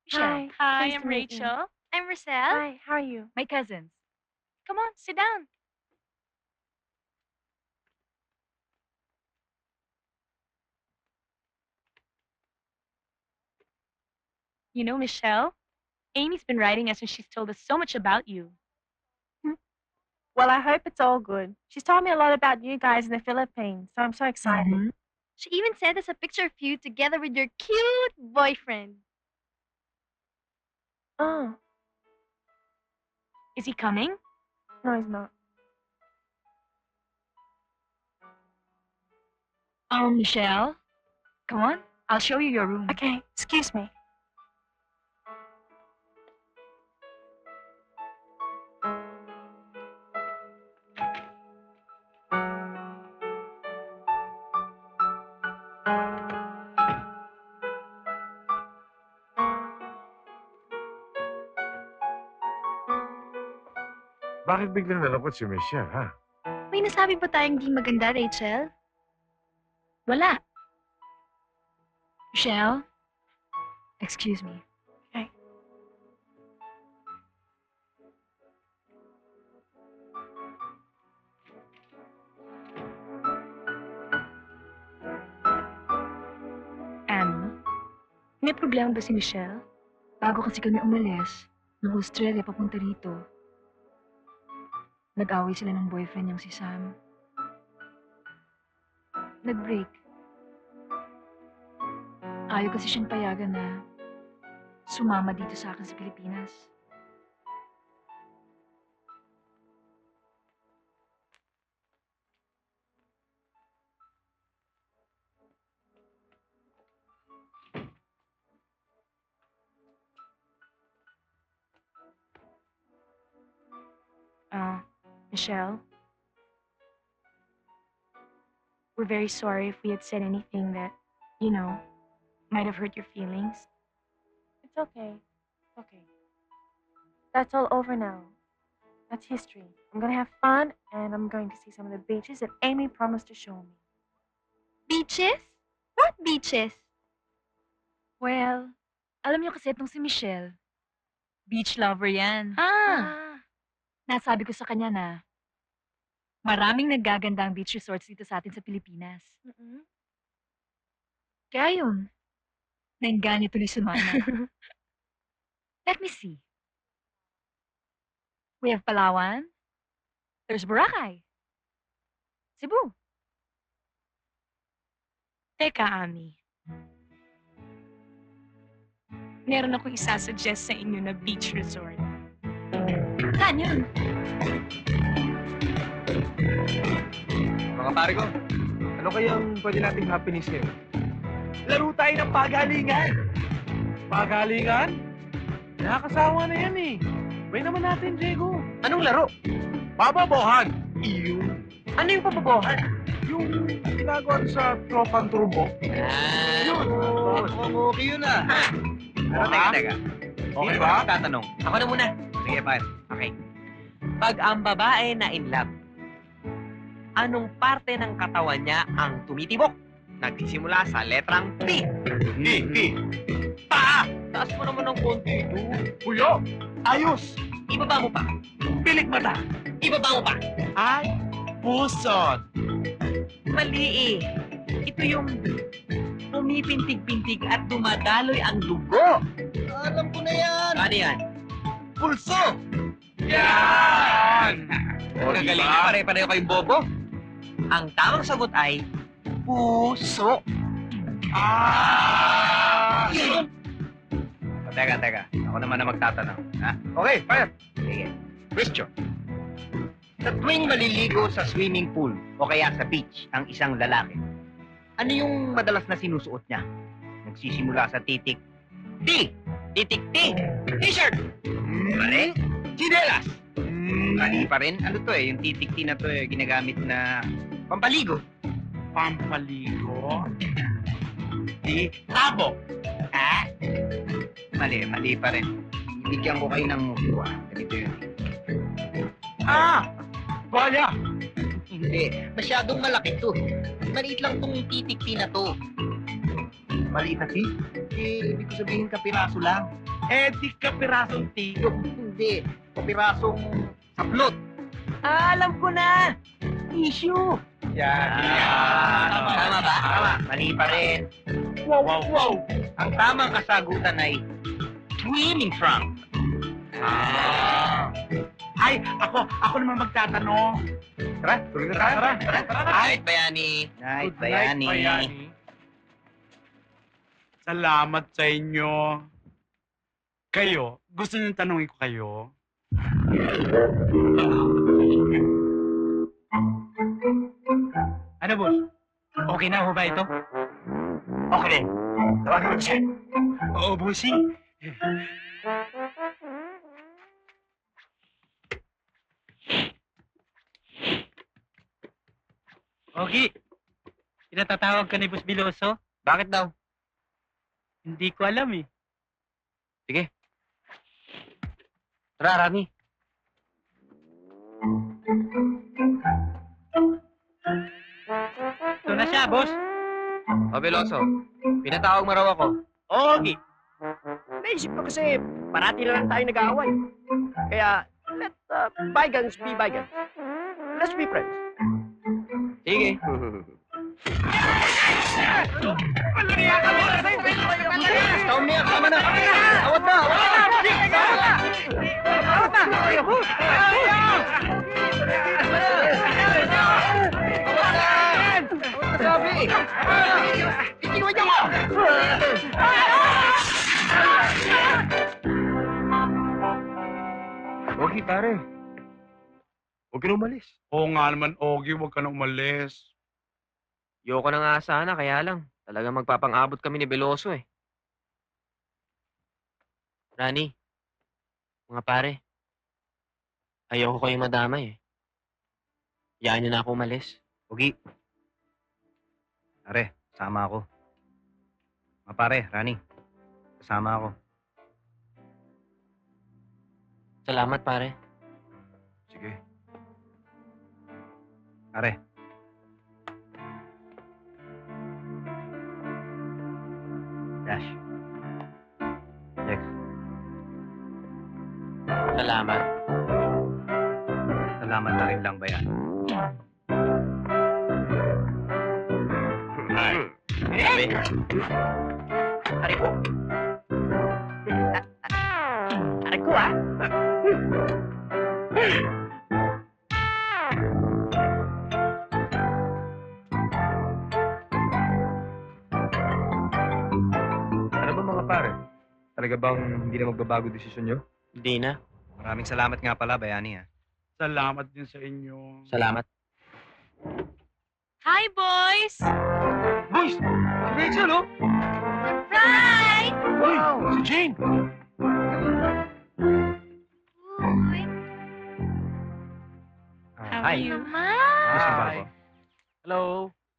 Michelle. Hi, Nice I'm to meet you. Rachel. I'm Roselle. Hi, how are you? My cousins. Come on, sit down. You know, Michelle, Amy's been writing us and she's told us so much about you. Well, I hope it's all good. She's told me a lot about you guys in the Philippines, so I'm so excited. She even sent us a picture of you together with your cute boyfriend. Oh, Is he coming? no, he's not. Michelle? Come on, I'll show you your room. Okay, excuse me. Bakit biglang nalapot si Michelle, ha? May nasabi ba tayong di maganda, Rachel? Wala. Michelle? Excuse me. Okay. Annie? May problema ba si Michelle? Bago kasi kami umalis, ng Australia papunta rito, nag-away sila ng boyfriend niyang si Sam. Nag-break. Ayaw kasi siyang payagan na sumama dito sa akin sa Pilipinas. Michelle, we're very sorry if we had said anything that, might have hurt your feelings. It's okay. It's okay. That's all over now. That's history. I'm gonna have fun, and I'm going to see some of the beaches that Amy promised to show me. Beaches? What beaches? Well, alam niyo kasi itong si Michelle. Beach lover yan. Nasabi ko sa kanya na maraming naggagandang beach resorts dito sa atin sa Pilipinas. Kaya yun, nainganyo tuloy sumama. Let me see. We have Palawan. There's Boracay. Cebu. Teka, Ami. Meron akong isasuggest sa inyo na beach resort. Saan yun? Mga pare ko, ano kayang pwede nating happenings ngayon? Laro tayo ng pagalingan! Pagalingan? Nakakasawa na yan eh. May naman natin, Diego. Anong laro? Pababohan! Iyon. Ano yung papabohan? Yung ginagawa sa tropang turbo. Yun. Okay yun ah. Pero teka. Okay Sino ba? tatanong? Ako na muna. Sige, pare. Okay. Pag ang babae na in love, anong parte ng katawan niya ang tumitibok? Nagsisimula sa letrang T. Paa! Taas mo naman ng konti. Puyo! Ayos! Ibaba mo pa. Pilik mata! Ibaba mo pa. Ay! Pusot! Mali eh. Ito yung pumipintig-pintig at dumadaloy ang dugo. Alam ko na yan. Ano yan? Pulso! Yan! Nagaling na pare-pareho kayong bobo. Ang tamang sagot ay puso. Teka. Ako naman na magtatanong. Ha? Okay, fire. Sige. Question. Sa tuwing maliligo sa swimming pool o kaya sa beach ang isang lalaki, ano yung madalas na sinusuot niya? Nagsisimula sa titik T. Titik T. T-shirt. Mali. Sinelas. Mali pa rin. Ano to yung titik T na to ginagamit na pampaligo. Pampaligo? Di tabo. Mali pa rin. Bibigyan ko kayo ng musuha. Ganito yun. Baya! Hindi. Masyadong malaki to. Maliit lang tong titik T na to. Maliit na T? Ibig ko sabihin kapiraso lang. Di kapirasong T. Hindi. Kapirasong saplot. Alam ko na. Tissue. Tama ba? Tama. Mali pa rin. Wow! Ang tamang kasagutan ay swimming trunk. Ay, ako naman magtatanong. Tara, tuloy na tayo. Tara. Night, Bayani. Night, Good night, Bayani. Salamat sa inyo. Kayo, gusto niyong tanungin ko kayo? Ano, boss? Okay na ho ba ito? Okay din. Tawagin mo siya. Oo, bossing. Ogi, pinatatawag ka ni Boss Biloso? Bakit daw? Hindi ko alam eh. Tara, Rami. Ito na siya, boss. O, Veloso. Pinatawag mo raw ako. Ogi. Naisip ko kasi parati na lang tayo nag-aaway. Kaya, let bygones be bygones. Let's be friends. Sige. Taon niya, tama na. Awat na. Sabi! Ikinuha niya mo! Okay, pare. Huwag ka na umalis. Oo nga naman, Ogie, huwag ka na umalis. Yoko na nga sana, kaya lang. Talagang magpapang-abot kami ni Veloso eh. Rani, mga pare, ayoko kayong madamay eh. Hayaan niyo na ako umalis. Pogi. Pare, kasama ako. Mga pare, Rani, kasama ako. Salamat, pare. Sige. Pare. Dash. Next. Salamat. Salamat na rin lang ba yan? Sabi. Aray ko. Aray ko, ah. Ano ba mga pare? Talaga bang hindi na magbabago desisyon nyo? Hindi na. Maraming salamat nga pala, Bayani. Salamat din sa inyo. Salamat. Hi, boys! Boys! Si Rachel, oh! Surprise! Wow! Si Jane! How are you? Gusto ba ako? Hello.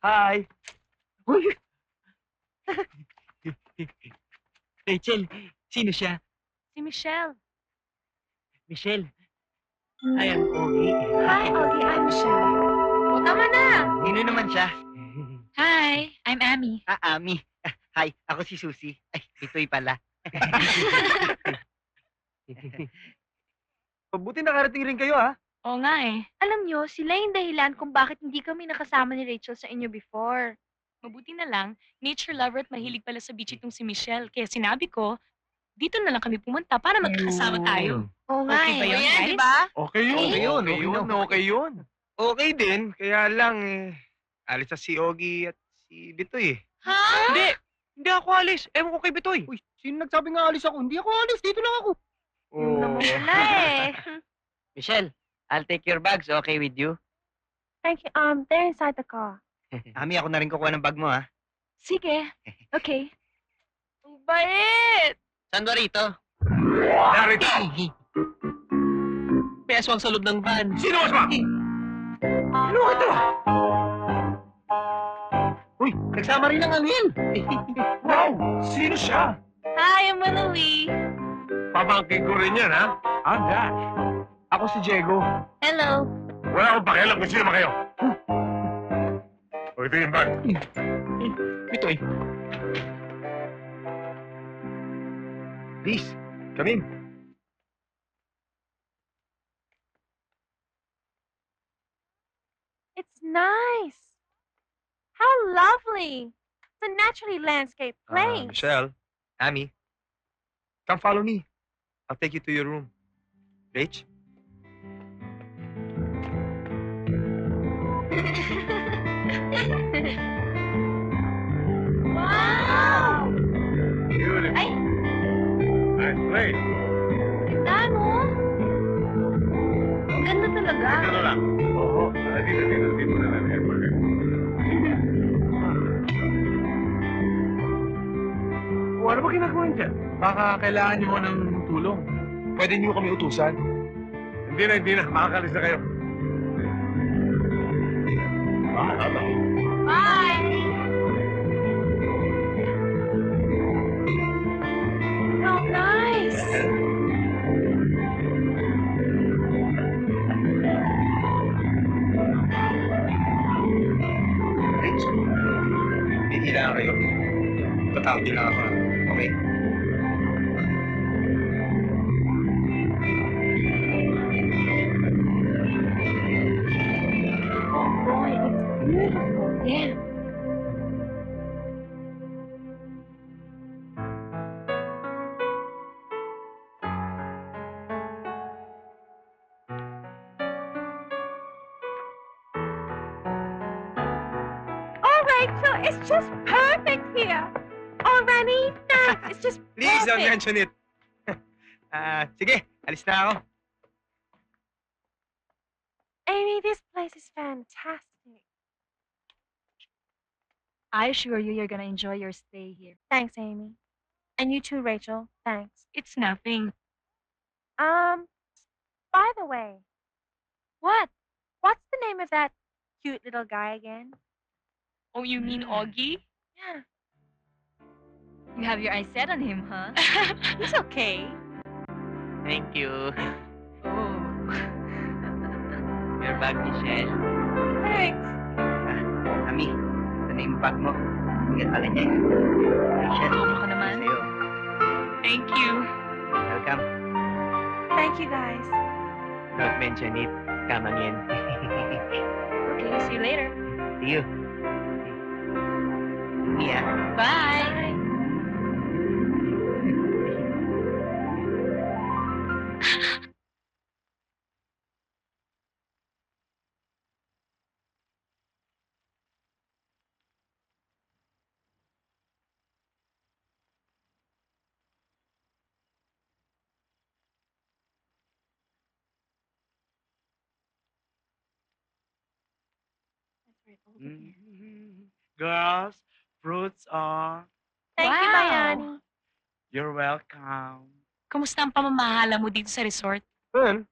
Hi. Uy. Rachel, sino siya? Si Michelle. Michelle. I am Ogie. Hi, Ogie. I'm Michelle. O, tama na! Sino naman siya? Hi, I'm Amy. Ami. Hi, ako si Susie. Ay, Pitoy pala. Mabuti nakarating rin kayo, ha? Oo nga eh. Alam nyo, sila yung dahilan kung bakit hindi kami nakasama ni Rachel sa inyo before. Mabuti na lang, nature lover at mahilig pala sa beach itong si Michelle. Kaya sinabi ko, dito na lang kami pumunta para magkakasama tayo. Oo nga Okay ba yun, eh. guys? Di ba? Okay yun. Okay yun, okay yun. Okay yun. Okay din, kaya lang alis na si Ogie at si Bitoy Ha? Hindi! Hindi ako alis. Ewan ko kay Bitoy. Uy, sino nagsabi nga alis ako? Hindi ako alis, dito lang ako. Yun naman wala eh. Michelle, I'll take your bags. Okay with you? Thank you. They're inside the car. Ami, ako na rin kukuha ng bag mo, ha? Sige. Okay. Ang bait! Saan ba rito? Narito! May aswang sa loob ng van. Sino ba? Ano ito? Uy, nagsama rin ang anghel. Wow! Sino siya? Hi, I'm Manalie. Pamangkin ko rin yan, ha? I'm Dash. Ako si Diego. Hello. Wala akong pakialam kung sino ba kayo. O, ito yung bag. Bitoy. Please, come in. It's nice. How lovely. It's a naturally landscaped place. Michelle, Amy, come follow me. I'll take you to your room. Rach, Wow! Beautiful. Ay! Nice place. Ganda, no? Ang ganda talaga. Dito lang. Oo. Dito na lang. O, ano ba ginagawa niyo dyan? Baka kailangan niyo mo ng tulong. Pwede niyo kami utusan. Hindi na. Makakalis na kayo. Bye! Oh, nice. May kailangan kayo. Tatawag din lang ako. Okay? Oh boy, it's beautiful. Yeah. All right, so it's just perfect here. Already? Thanks. It's just Please don't perfect. mention it. Sige, alis na ako. Amy, this place is fantastic. I assure you, you're gonna enjoy your stay here. Thanks, Amy. And you too, Rachel. Thanks. It's nothing. By the way, What? what's the name of that cute little guy again? Oh, you mean Augie? Yeah. You have your eyes set on him, huh? He's okay. Thank you. Oh. Your bag, Michelle. Thanks. Ami, ito na yung bag mo. Bigat pala niya. Rachel, Ano ka naman? sa'yo. Thank you. Welcome. Thank you, guys. Don't mention it. Kamangin. Okay, see you later. See you. Mia. Bye. Girls, fruits are... Thank you, Wow. Bayani. You're welcome. Kamusta ang pamamahala mo dito sa resort? Well,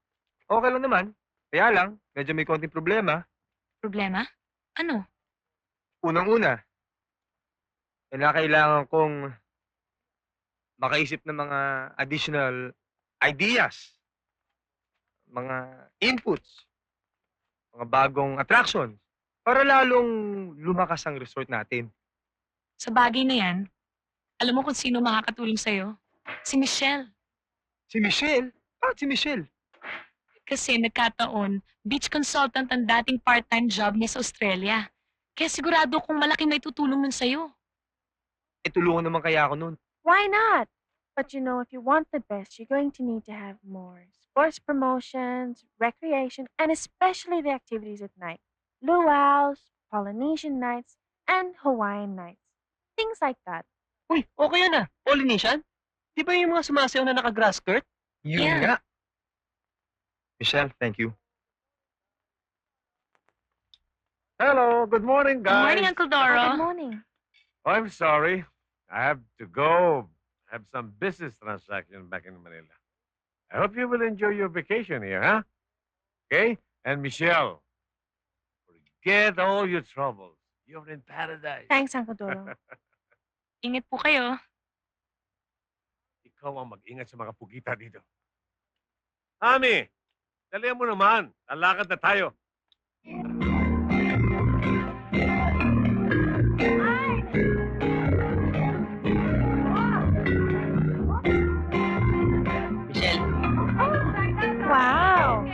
okay lang naman. Kaya lang, medyo may konting problema. Problema? Ano? Unang-una, kailangan kong makaisip ng mga additional ideas, mga inputs, mga bagong attractions, para lalong lumakas ang resort natin. Sa bagay na yan, alam mo kung sino makakatulong sa'yo? Si Michelle. Si Michelle? Bakit si Michelle? Kasi nagkataon, beach consultant ang dating part-time job niya sa Australia. Kaya sigurado kung malaki may tutulong nun sa'yo. E tulungan naman kaya ako nun. Why not? But you know, if you want the best, you're going to need to have more sports promotions, recreation, and especially the activities at night. Luau's, Polynesian nights, and Hawaiian nights. Things like that. Uy, okay yan ah. Polynesian? Di ba yung mga sumasayaw na naka-grass skirt? Yun Yeah. nga. Michelle, thank you. Hello, good morning, Good guys. morning, Uncle Good Doro. morning. I'm sorry. I have to go. I have some business transaction back in Manila. I hope you will enjoy your vacation here, huh? Okay? And Michelle, forget all your troubles. You're in paradise. Thanks, Uncle Doro. Ingat po kayo. Ikaw ang mag-ingat sa mga pugita dito. Ami, dalihan mo naman. Lalakad na tayo. Michelle, Wow.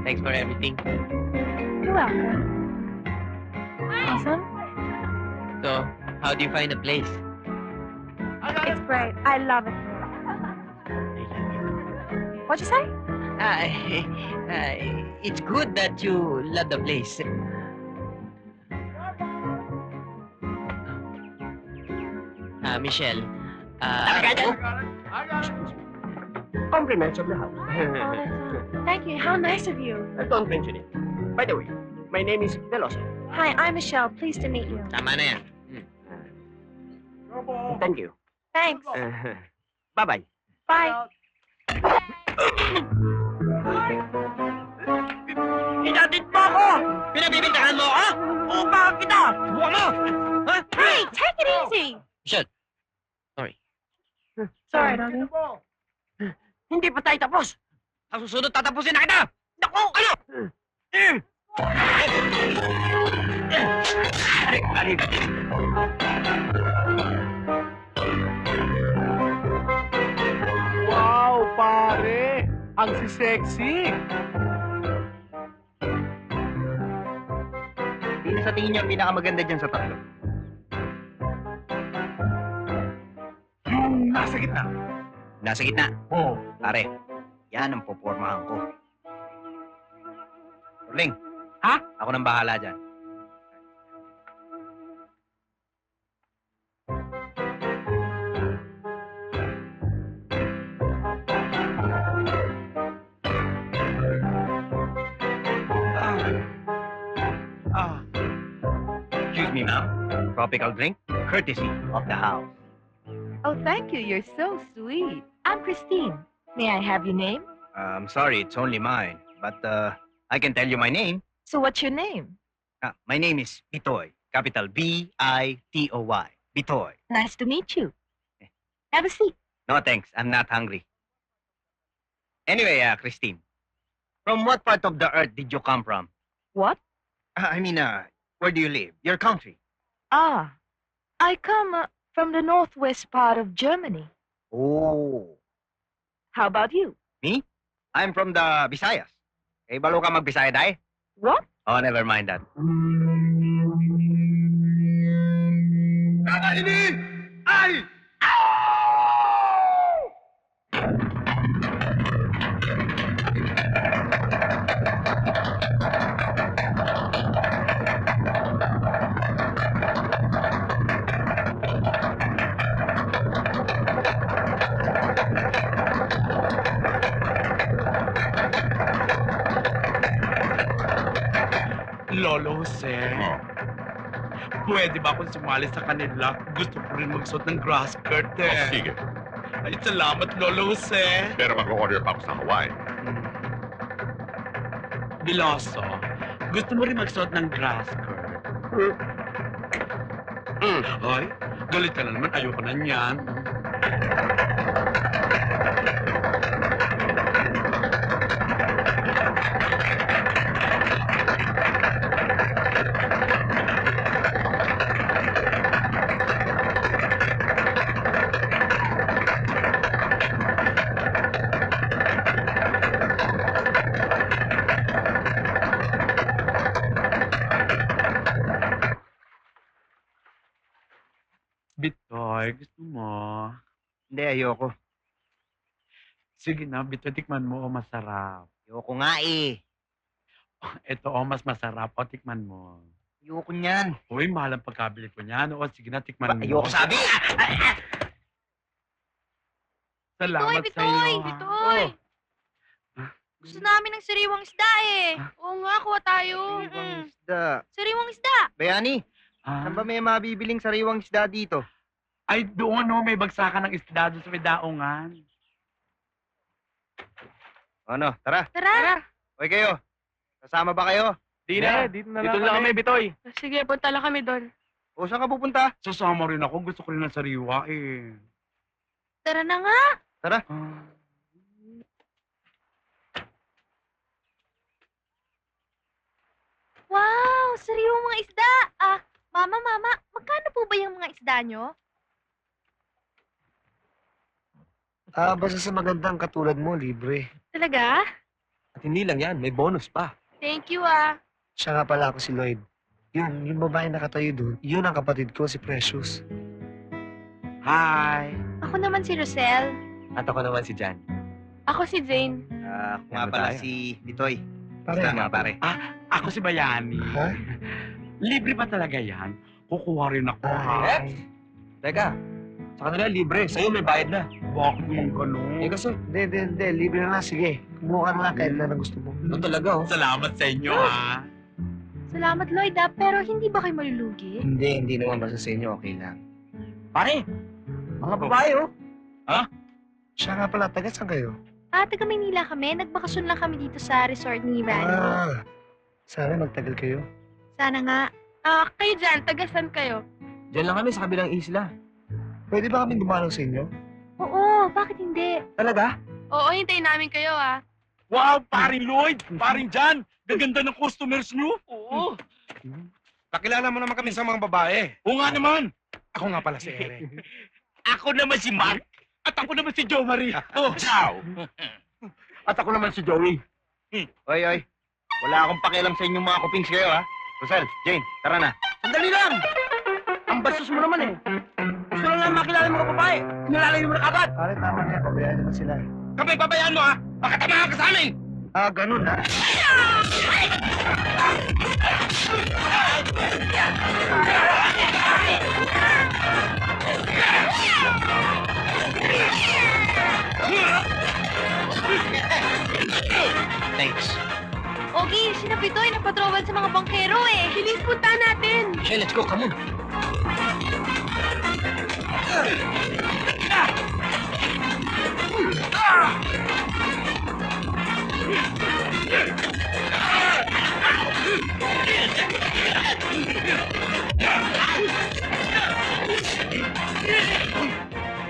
thanks for everything. You're welcome. Awesome. So, how do you find the place? It's great. I love it here. What'd you say? It's good that you love the place. Michelle. Compliments of the house. Thank you. How nice of you. Don't mention it. By the way, my name is Veloso. Hi, I'm Michelle. Pleased to meet you. Tama na yan. Thank you. Thanks. Bye-bye. Bye. Hinatid mo ako! Pinabibintangan mo ako? Upa kita! Buka mo! Ha? Hey, take it easy. Michelle. Sorry. Sorry, Doggy. Hindi pa tayo tapos. Sa susunod tatapusin na kita! Naku! Ano? Wow, pare! Ang sexy! Sino sa tingin niyo ang pinakamaganda dyan sa tatlo? Yung nasa gitna. Nasa gitna. Oo. Pare, yan ang popormahan ko. Orling. Ha? Ako nang bahala dyan. Excuse me, ma'am. Tropical drink, courtesy of the house. Oh, thank you. You're so sweet. I'm Christine. May I have your name? I'm sorry, it's only mine. But I can tell you my name. So what's your name? My name is Bitoy. Capital B-I-T-O-Y. Bitoy. Nice to meet you. Have a seat. No, thanks. I'm not hungry. Anyway, Christine. From what part of the earth did you come from? What? Where do you live? Your country? Ah, I come from the northwest part of Germany. Oh. How about you? Me? I'm from the Visayas. Eh, balo ka mag-Bisaya, day? What? Oh, never mind that. Kakainin! Ay! Lolo Jose, pwede ba akong sumali sa kanila? Gusto ko rin magsuot ng grass skirt eh. Sige. Ay, salamat, Lolo Jose. Pero mag-order pa ako sa Hawaii. Biloso, gusto mo rin magsuot ng grass skirt? Ay, galit ka na naman. Ayoko na niyan. Bitoy, gusto mo? Hindi, ayoko. Sige na, Bitoy, tikman mo. Masarap. Ayoko nga eh. Ito, mas masarap. O, tikman mo. Ayoko niyan. Uy, mahal ang pagkabili ko niyan. O, sige na, tikman mo. Ayoko sabi! Salamat Bitoy, sa iyo. Bitoy, ha? Bitoy. Gusto namin ng sariwang isda eh. Oo nga, kuha tayo. Isda. Sariwang isda. Bayani, saan ba may mabibiling sariwang isda dito? Ay, doon, no. May bagsakan ng isda doon sa may daungan. Ano, tara. Tara. Hoy kayo, kasama ba kayo? Di na, dito na lang kami, Bitoy. Sige, punta lang kami doon. O, saan ka pupunta? Sasama rin ako. Gusto ko rin ng sariwa eh. Tara na nga. Tara. Wow, sariwang mga isda. Mama, magkano po ba yung mga isda nyo? Basta sa magandang katulad mo, libre. Talaga? At hindi lang yan, may bonus pa. Thank you Siya nga pala ako si Lloyd. Yung babae nakatayo doon, yun ang kapatid ko, si Precious. Hi! Ako naman si Rosel. At ako naman si Jan. Ako si Jane. Ako nga pala si Bitoy. Pare, Basta nga pare. Ako si Bayani. Ha? Libre ba talaga yan? Kukuha rin ako, ha? Teka, Sa kanila, libre. Sa'yo, may bayad na. Bakit naman ganun? Eh, kasi, hindi. Libre na lang. Sige. Kumuha ka na lang kahit na gusto mo. Talaga, oh. Salamat sa inyo, ha? Salamat, Lloyd, pero hindi ba kayo malulugi? Hindi naman basta sa inyo, okay lang. Pare, mga babae, oh. Ha? Siya nga pala, taga saan kayo? Taga Maynila kami. Nagbakasyon lang kami dito sa resort ni Randy. Sana magtagal kayo. Sana nga. Kayo dyan, taga saan kayo? Diyan lang kami sa kabilang isla. Pwede ba kami dumalaw sa inyo? Oo, bakit hindi? Talaga? Oo, hintayin namin kayo ah. Wow, paring Lloyd! Paring Jan! Gaganda ng customers nyo! Oo! Pakilala mo naman kami sa mga babae. Oo nga naman! Ako nga pala si Eric. Ako naman si Mark! At ako naman si Jo Marie! Oh, ciao! At ako naman si Joey. Oy. Wala akong pakialam sa inyong mga kupings kayo, ha? Rosel, Jane, tara na. Sandali lang! Ang bastos mo naman eh. Gusto lang naman makilala yung mga babae. Nilalayo mo na agad. Pare, tama niya. Pabayaan naman sila. Kami pabayaan mo, ha? Baka tamahan ka sa amin! Ganun, ha? Thanks. Ogie, sinapito ay napatrowan sa mga bangkero eh. Bilis, punta natin. Okay, let's go, come on.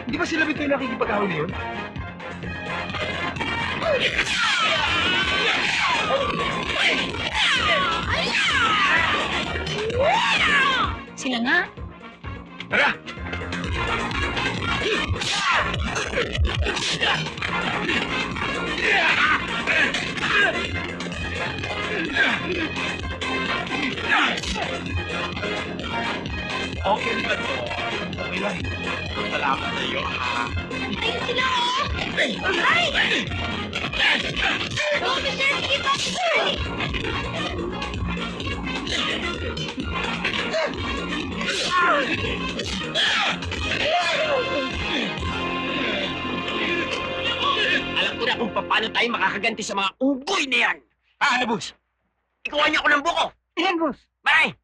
Hindi ba sila bito'y nakikipag-away na yun? Sila nga. Tara! Okay ba to? Okay lang. Salamat sa iyo, ha? Ayun sila oh! Ay! Oh, Michelle, sige pa! Alam ko na kung paano tayo makakaganti sa mga unggoy na yan. Ano, boss? Ikuha niyo ako ng buko. Yan, boss. Bye!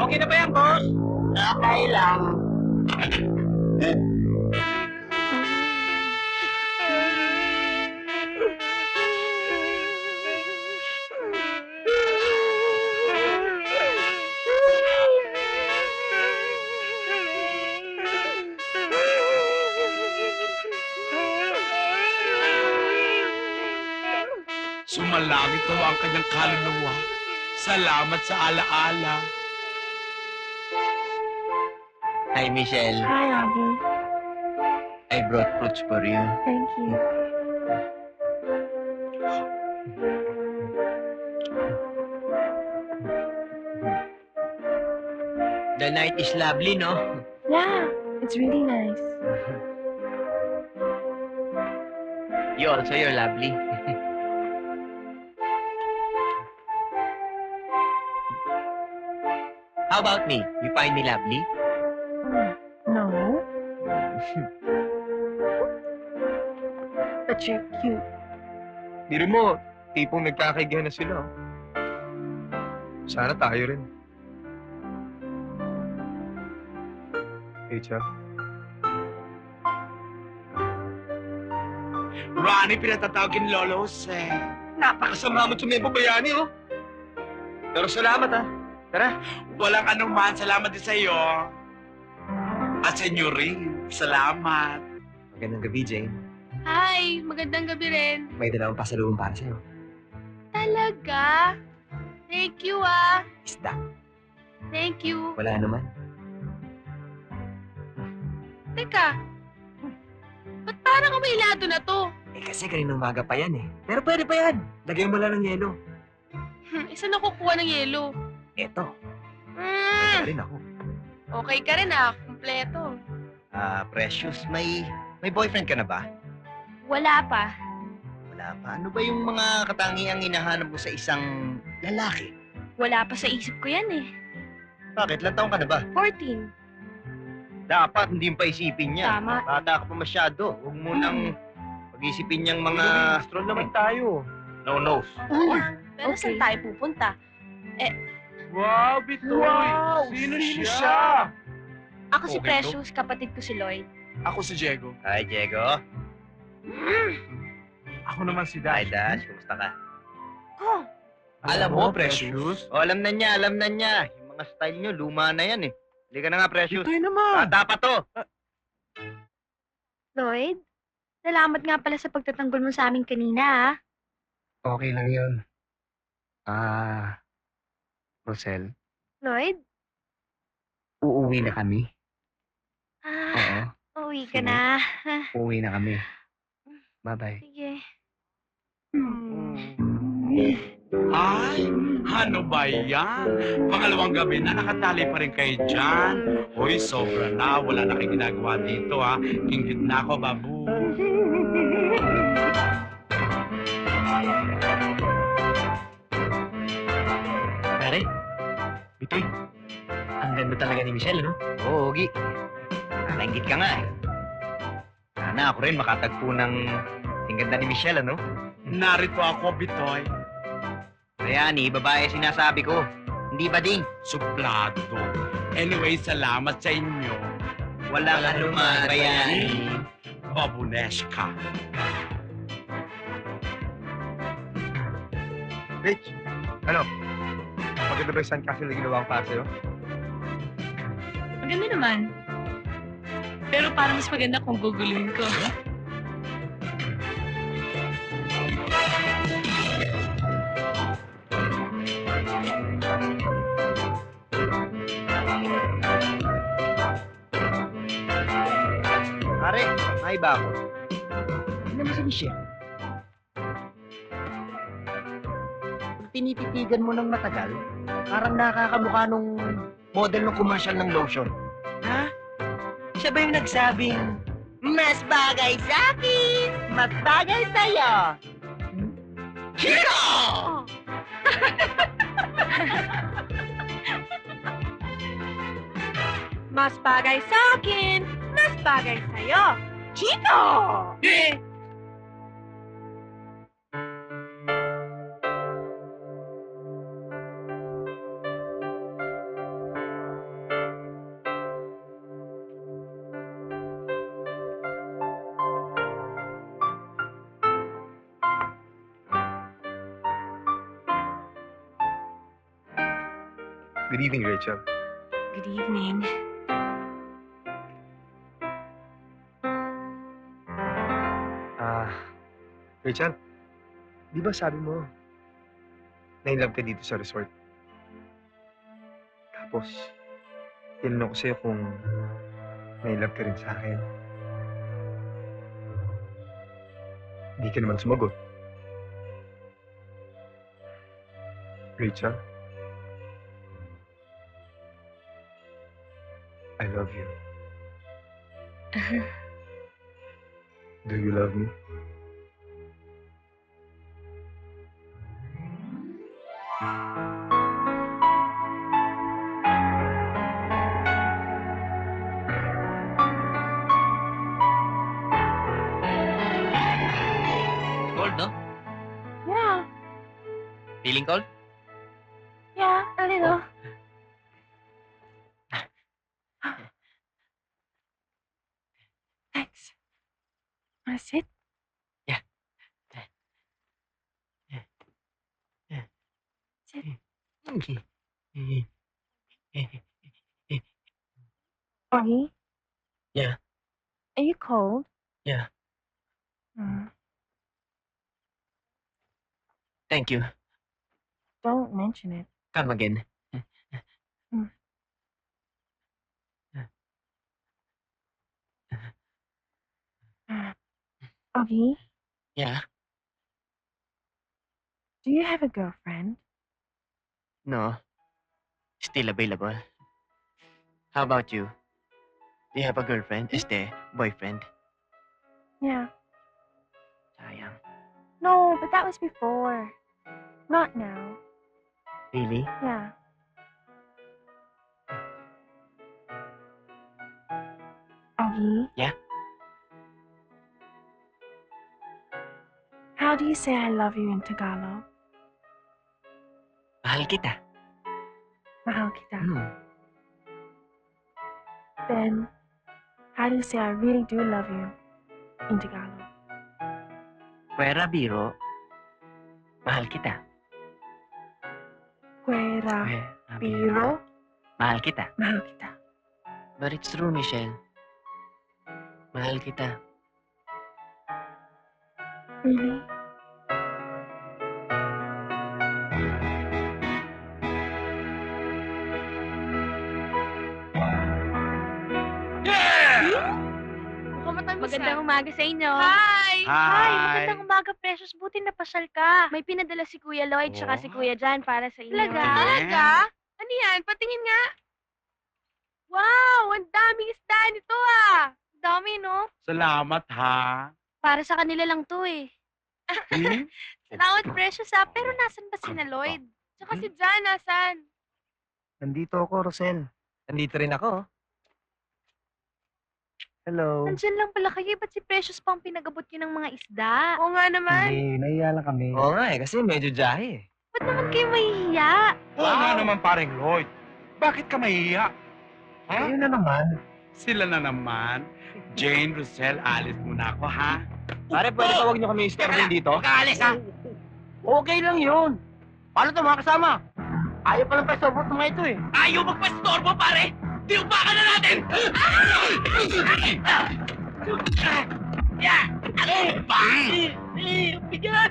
Okay na ba yan, boss? Okay lang. Sumalangit daw ang kanyang kaluluwa. Salamat sa alaala. Hi, Michelle. Hi, Augie. I brought fruits for you. Thank you. The night is lovely, no? Yeah, it's really nice. You also, you're lovely. How about me? You find me lovely? No. But you're cute. Biro mo, tipong nagkakaigihan na sila. Sana tayo rin. Echa. Ronnie, pinatatawagin Lolo Jose. Napakasama mo tumempo bayani, oh. Pero salamat, ha. Tara. Walang anuman. Salamat din sa iyo. At sa inyo rin. Salamat. Magandang gabi, Jane. Hi, magandang gabi rin. May dalawang pasalubong para sa'yo. Talaga? Thank you ah. Isda. Thank you. Wala naman. Teka, ba't parang amaylado na to? Eh kasi kaninang umaga pa yan eh. Pero pwede pa yan. Lagyan mo lang ng yelo. Isa na kukuha ng yelo. Eto. Mm, Rin ako. okay ka rin ah. Kung kumpleto. Precious, may boyfriend ka na ba? Wala pa. Wala pa. Ano ba yung mga katangiang hinahanap mo sa isang lalaki? Wala pa sa isip ko yan eh. Bakit? Ilang taon ka na ba? 14. Dapat hindi mo pa isipin yan. Tama. Bata ka pa masyado. Huwag mo nang pag-isipin niyang mga... Astron naman tayo. No-nos. Pero saan tayo pupunta? Wow, Bitoy! Sino siya? Ako si Okay, Precious, kapatid ko si Lloyd. Ako si Diego. Hi, Diego. Ako naman si Hi, Dash. Dash. Kumusta ka? Oh, Alam mo, Precious. O, alam na niya. Yung mga style niyo, luma na yan eh. Halika na nga, Precious. Bitoy naman. Bata pa to. Lloyd, salamat nga pala sa pagtatanggol mo sa amin kanina, ah. Okay lang yun. Rosel, Lloyd? uuwi na kami. Uwi ka Sige. na. Uuwi na kami. Bye-bye. Sige. Ay, ano ba yan? Pangalawang gabi na nakatali pa rin kayo dyan. Hoy, sobra na. Wala na kayong ginagawa dito, ha. Inggit na ako, babu. Pare, Bitoy, ang ganda talaga ni Michelle, ano? Oo, Ogi. Nakaingit ka nga eh. Sana ako rin makatagpo ng singganda ni Michelle, ano? Narito ako, Bitoy. Bayani, babae sinasabi ko. Hindi ba ding? Suplado. Anyway, salamat sa inyo. Walang anuman, Bayani. Babuneska. Rich, ano? Maganda ba yung sandcastle na ginawa ko para sa'yo? Maganda naman. Pero parang mas maganda kung guguluhin ko. Pare, may ba ako? Tignan mo si Michelle. Kung tinititigan mo ng matagal, parang nakakamukha nung model ng commercial ng lotion. Ha? Siya ba yung nagsabing, mas bagay sa akin, mas bagay sa'yo? Hero! Mas bagay sa akin, mas bagay sa'yo. Chito! Good evening, Rachel. Good evening. Rachel, di ba sabi mo, na-inlove ka dito sa resort? Tapos, tinanong ko sa'yo kung na-inlove ka rin sa akin. Hindi ka naman sumagot. Rachel, I love you. Do you love me? Cold, no? Yeah, Feeling cold? yeah, a little. Thanks. Wanna sit? Yeah. Sit. Augie? Yeah. Are you cold? Yeah. Mm, Thank you. don't mention it. Come again. Augie, Yeah. do you have a girlfriend? No. Still available. How about you? Do you have a girlfriend? Boyfriend? Yeah. Sayang. No, but that was before. Not now. Really? Yeah. Augie? Yeah? How do you say I love you in Tagalog? Mahal kita. Mahal kita. Hmm. Then, how do you say I really do love you in Tagalog? Pwera biro. Mahal kita. Kuera Pwera biro? Mahal kita. Mahal kita. But it's true, Michelle. Mahal kita. Really? Magandang umaga sa inyo. Hi! Hi! Magandang umaga, Precious. Buti napasyal ka. May pinadala si Kuya Lloyd tsaka si Kuya Jan para sa inyo. Talaga? Ano yan? Patingin nga. Wow! Ang daming isda nito ah! Dami, no? Salamat, ha? Para sa kanila lang to eh. Salamat, Precious ah. Pero nasan ba si na Lloyd? Tsaka si Jan, nasan? Nandito ako, Rosel. Nandito rin ako. Hello. Nandiyan lang pala kayo. Ba't si Precious pang pinagabot yun ng mga isda? Oo nga naman. Nahiya lang kami. Oo nga kasi medyo jahe. Ba't naman kayo mahihiya? Oo nga naman, paring Lloyd. Bakit ka mahihiya? Ha? Ayun na naman. Sila na naman. Jane, Rosel, alis muna ako, ha? Pare, pwede pa huwag niyo kami istorbohin dito? Kaalis ha? Okay lang yun. Paano ito mga kasama? Ayaw palang pa-istorbo ng mga ito eh. Ayaw magpa-istorbo, pare! Tiupakan na natin! Bigat!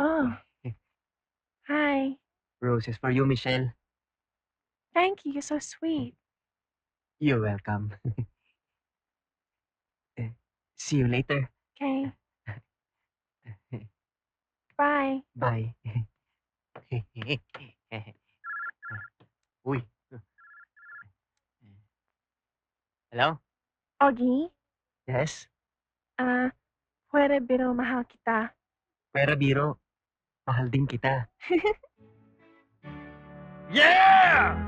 Oh. Hi. Roses for you, Michelle. Thank you. You're so sweet. You're welcome. See you later. Okay. Bye. Bye. Uy. Hello? Augie? Yes? Pwede biro mahal kita. Pwera biro. Mahal din kita. Yeah!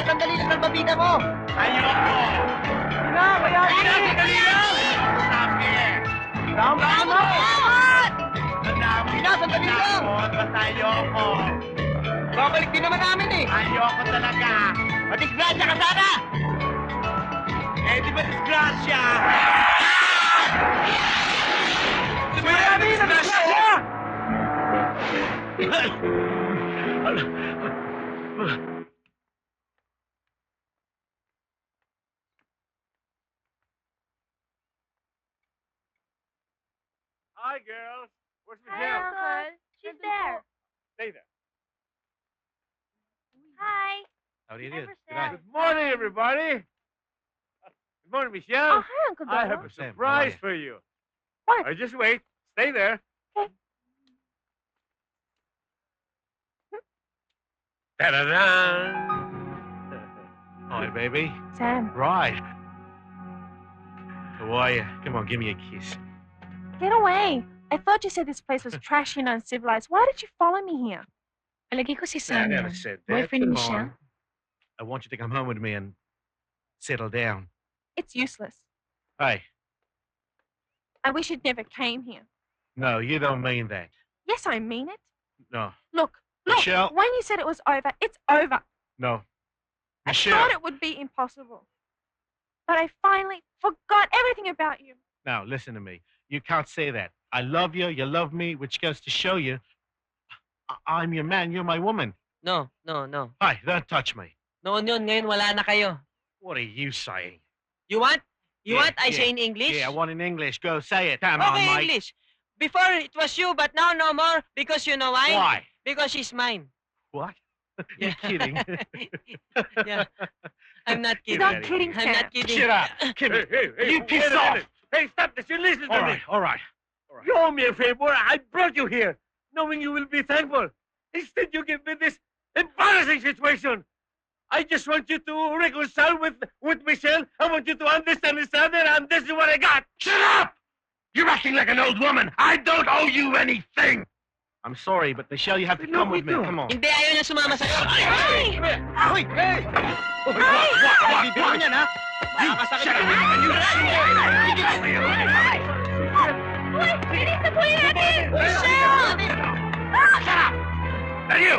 Sandali lang ng babida mo! Ayoko! Sandali lang! Tama mo! Madami! Sandali lang! Basta ayoko! Babalik din naman namin eh! Ayoko talaga! Madisgrasya ka sana! Eh, di ba disgrasya? Kuya Ami, nadisgrasya! Hi, girls. Where's Hi, Michelle? Uncle. She's there. Stay there. Hi. How do you Hi, do? Michelle. Good morning, everybody. Good morning, Michelle. Oh, hi, Uncle I Dodo. have a Sam, how are surprise you? for you. What? Just wait. Stay there. Okay. Da-da-da. Hi, baby. Sam, Right. How are you? Come on, give me a kiss. get away. I thought you said this place was trashy and uncivilized. Why did you follow me here? Palagay ko si I Sam never yun. said that. Boyfriend ni Come Michelle. on. I want you to come home with me and settle down. It's useless. Hey, I wish you'd never came here. no, you don't mean that. Yes, I mean it. No, Look, Michelle. when you said it was over, it's over. no. I Michelle. thought it would be impossible. But I finally forgot everything about you. Now, listen to me. You can't say that. I love you, you love me, which goes to show you I'm your man, you're my woman. No, no, no. Hey, don't touch me. Noon yun, ngayon wala na kayo. What are you saying? You want? You Yeah, want I yeah, say in English? Yeah, I want in English. Go say it. Come on, Okay, mate. English. Before it was you, but now no more. Because you know why? Why? Because she's mine. What? You're kidding. Yeah. I'm not He's kidding. not kidding, I'm not Sam. kidding. Shut up. Come Hey, here. hey, hey, You wait piss a off. minute. Hey, stop this. You listen All to right, me. all right. You owe me a favor. I brought you here, knowing you will be thankful. Instead, you give me this embarrassing situation. I just want you to reconcile with Michelle. I want you to understand each other, and this is what I got. Shut up! You're acting like an old woman. I don't owe you anything. I'm sorry, but Michelle, you have to come with me. Come on. Hindi, ayaw niya sumama sa'yo. Hey! Hoy! Hey! Bibigyan niyan, ha? Shut up! Uy, bilis na buhay natin! Michelle! Shut up! And you!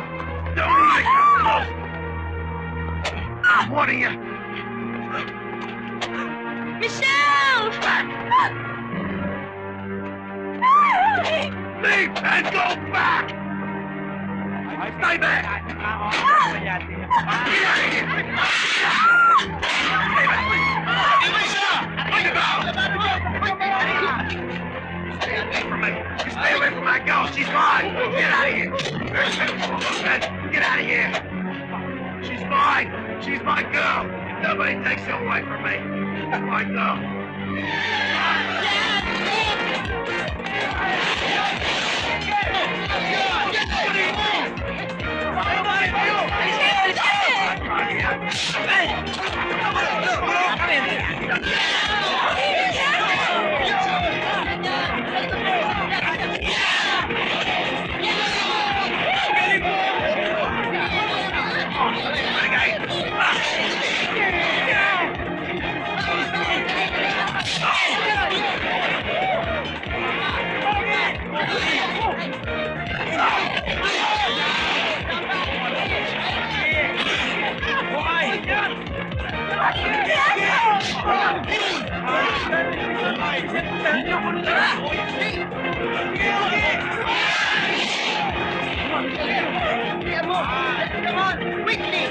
Don't even come close! I'm warning you! Michelle! Leave and go back! Stay back! Get out of here! Stay away from me! You stay away from my girl! She's mine! Get out of here! Get out of here! She's mine! She's my girl! Nobody takes her away from me! She's my girl! Come on, quickly!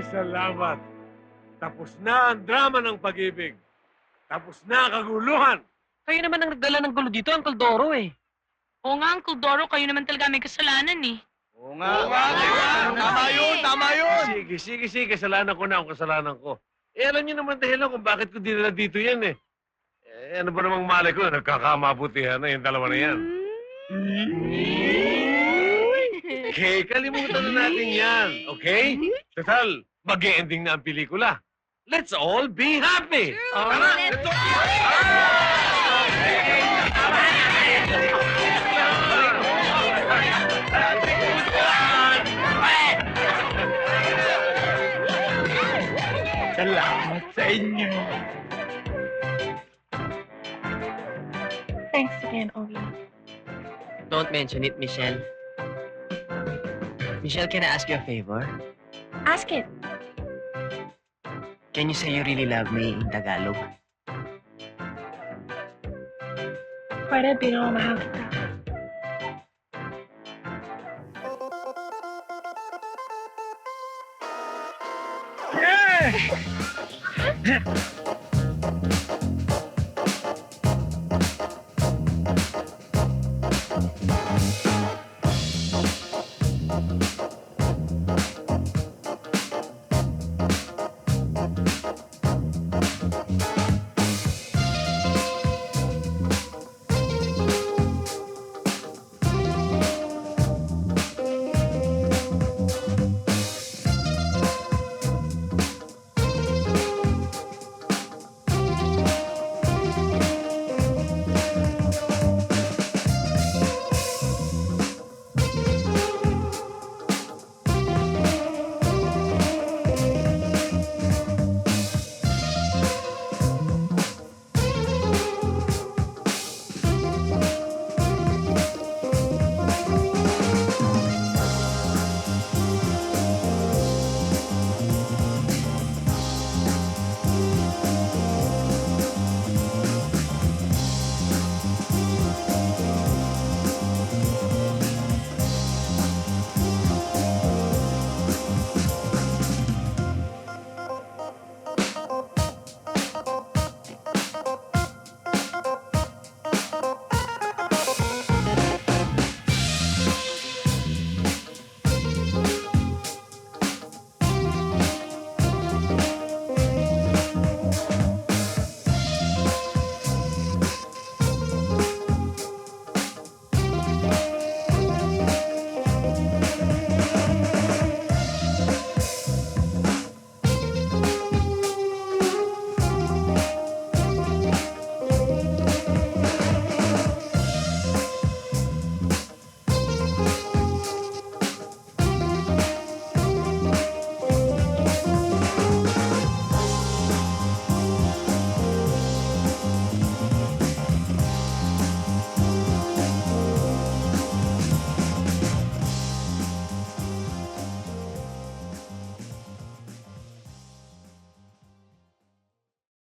salamat. Tapos na ang drama ng pag-ibig. Tapos na ang kaguluhan. Kayo naman ang nagdala ng gulo dito, Uncle Doro eh. Oo nga, Uncle Doro, kayo naman talaga may kasalanan eh. Oo nga. Tama yun. Sige, kasalanan ko na ang kasalanan ko. Alam niyo naman dahilan kung bakit ko dinala dito yan eh. Ano ba namang malay ko, nagkakamabutihan na yung dalawa na yan. Okay, kalimutan na natin yan, okay? Total, mag-e-ending na ang pelikula. Let's all be happy! Tara! Let's all Salamat sa inyo. Thanks again, Obi. Don't mention it, Michelle. Michelle, can I ask you a favor? Ask it. Can you say you really love me in Tagalog? Pwede binamahal kita. Yeah!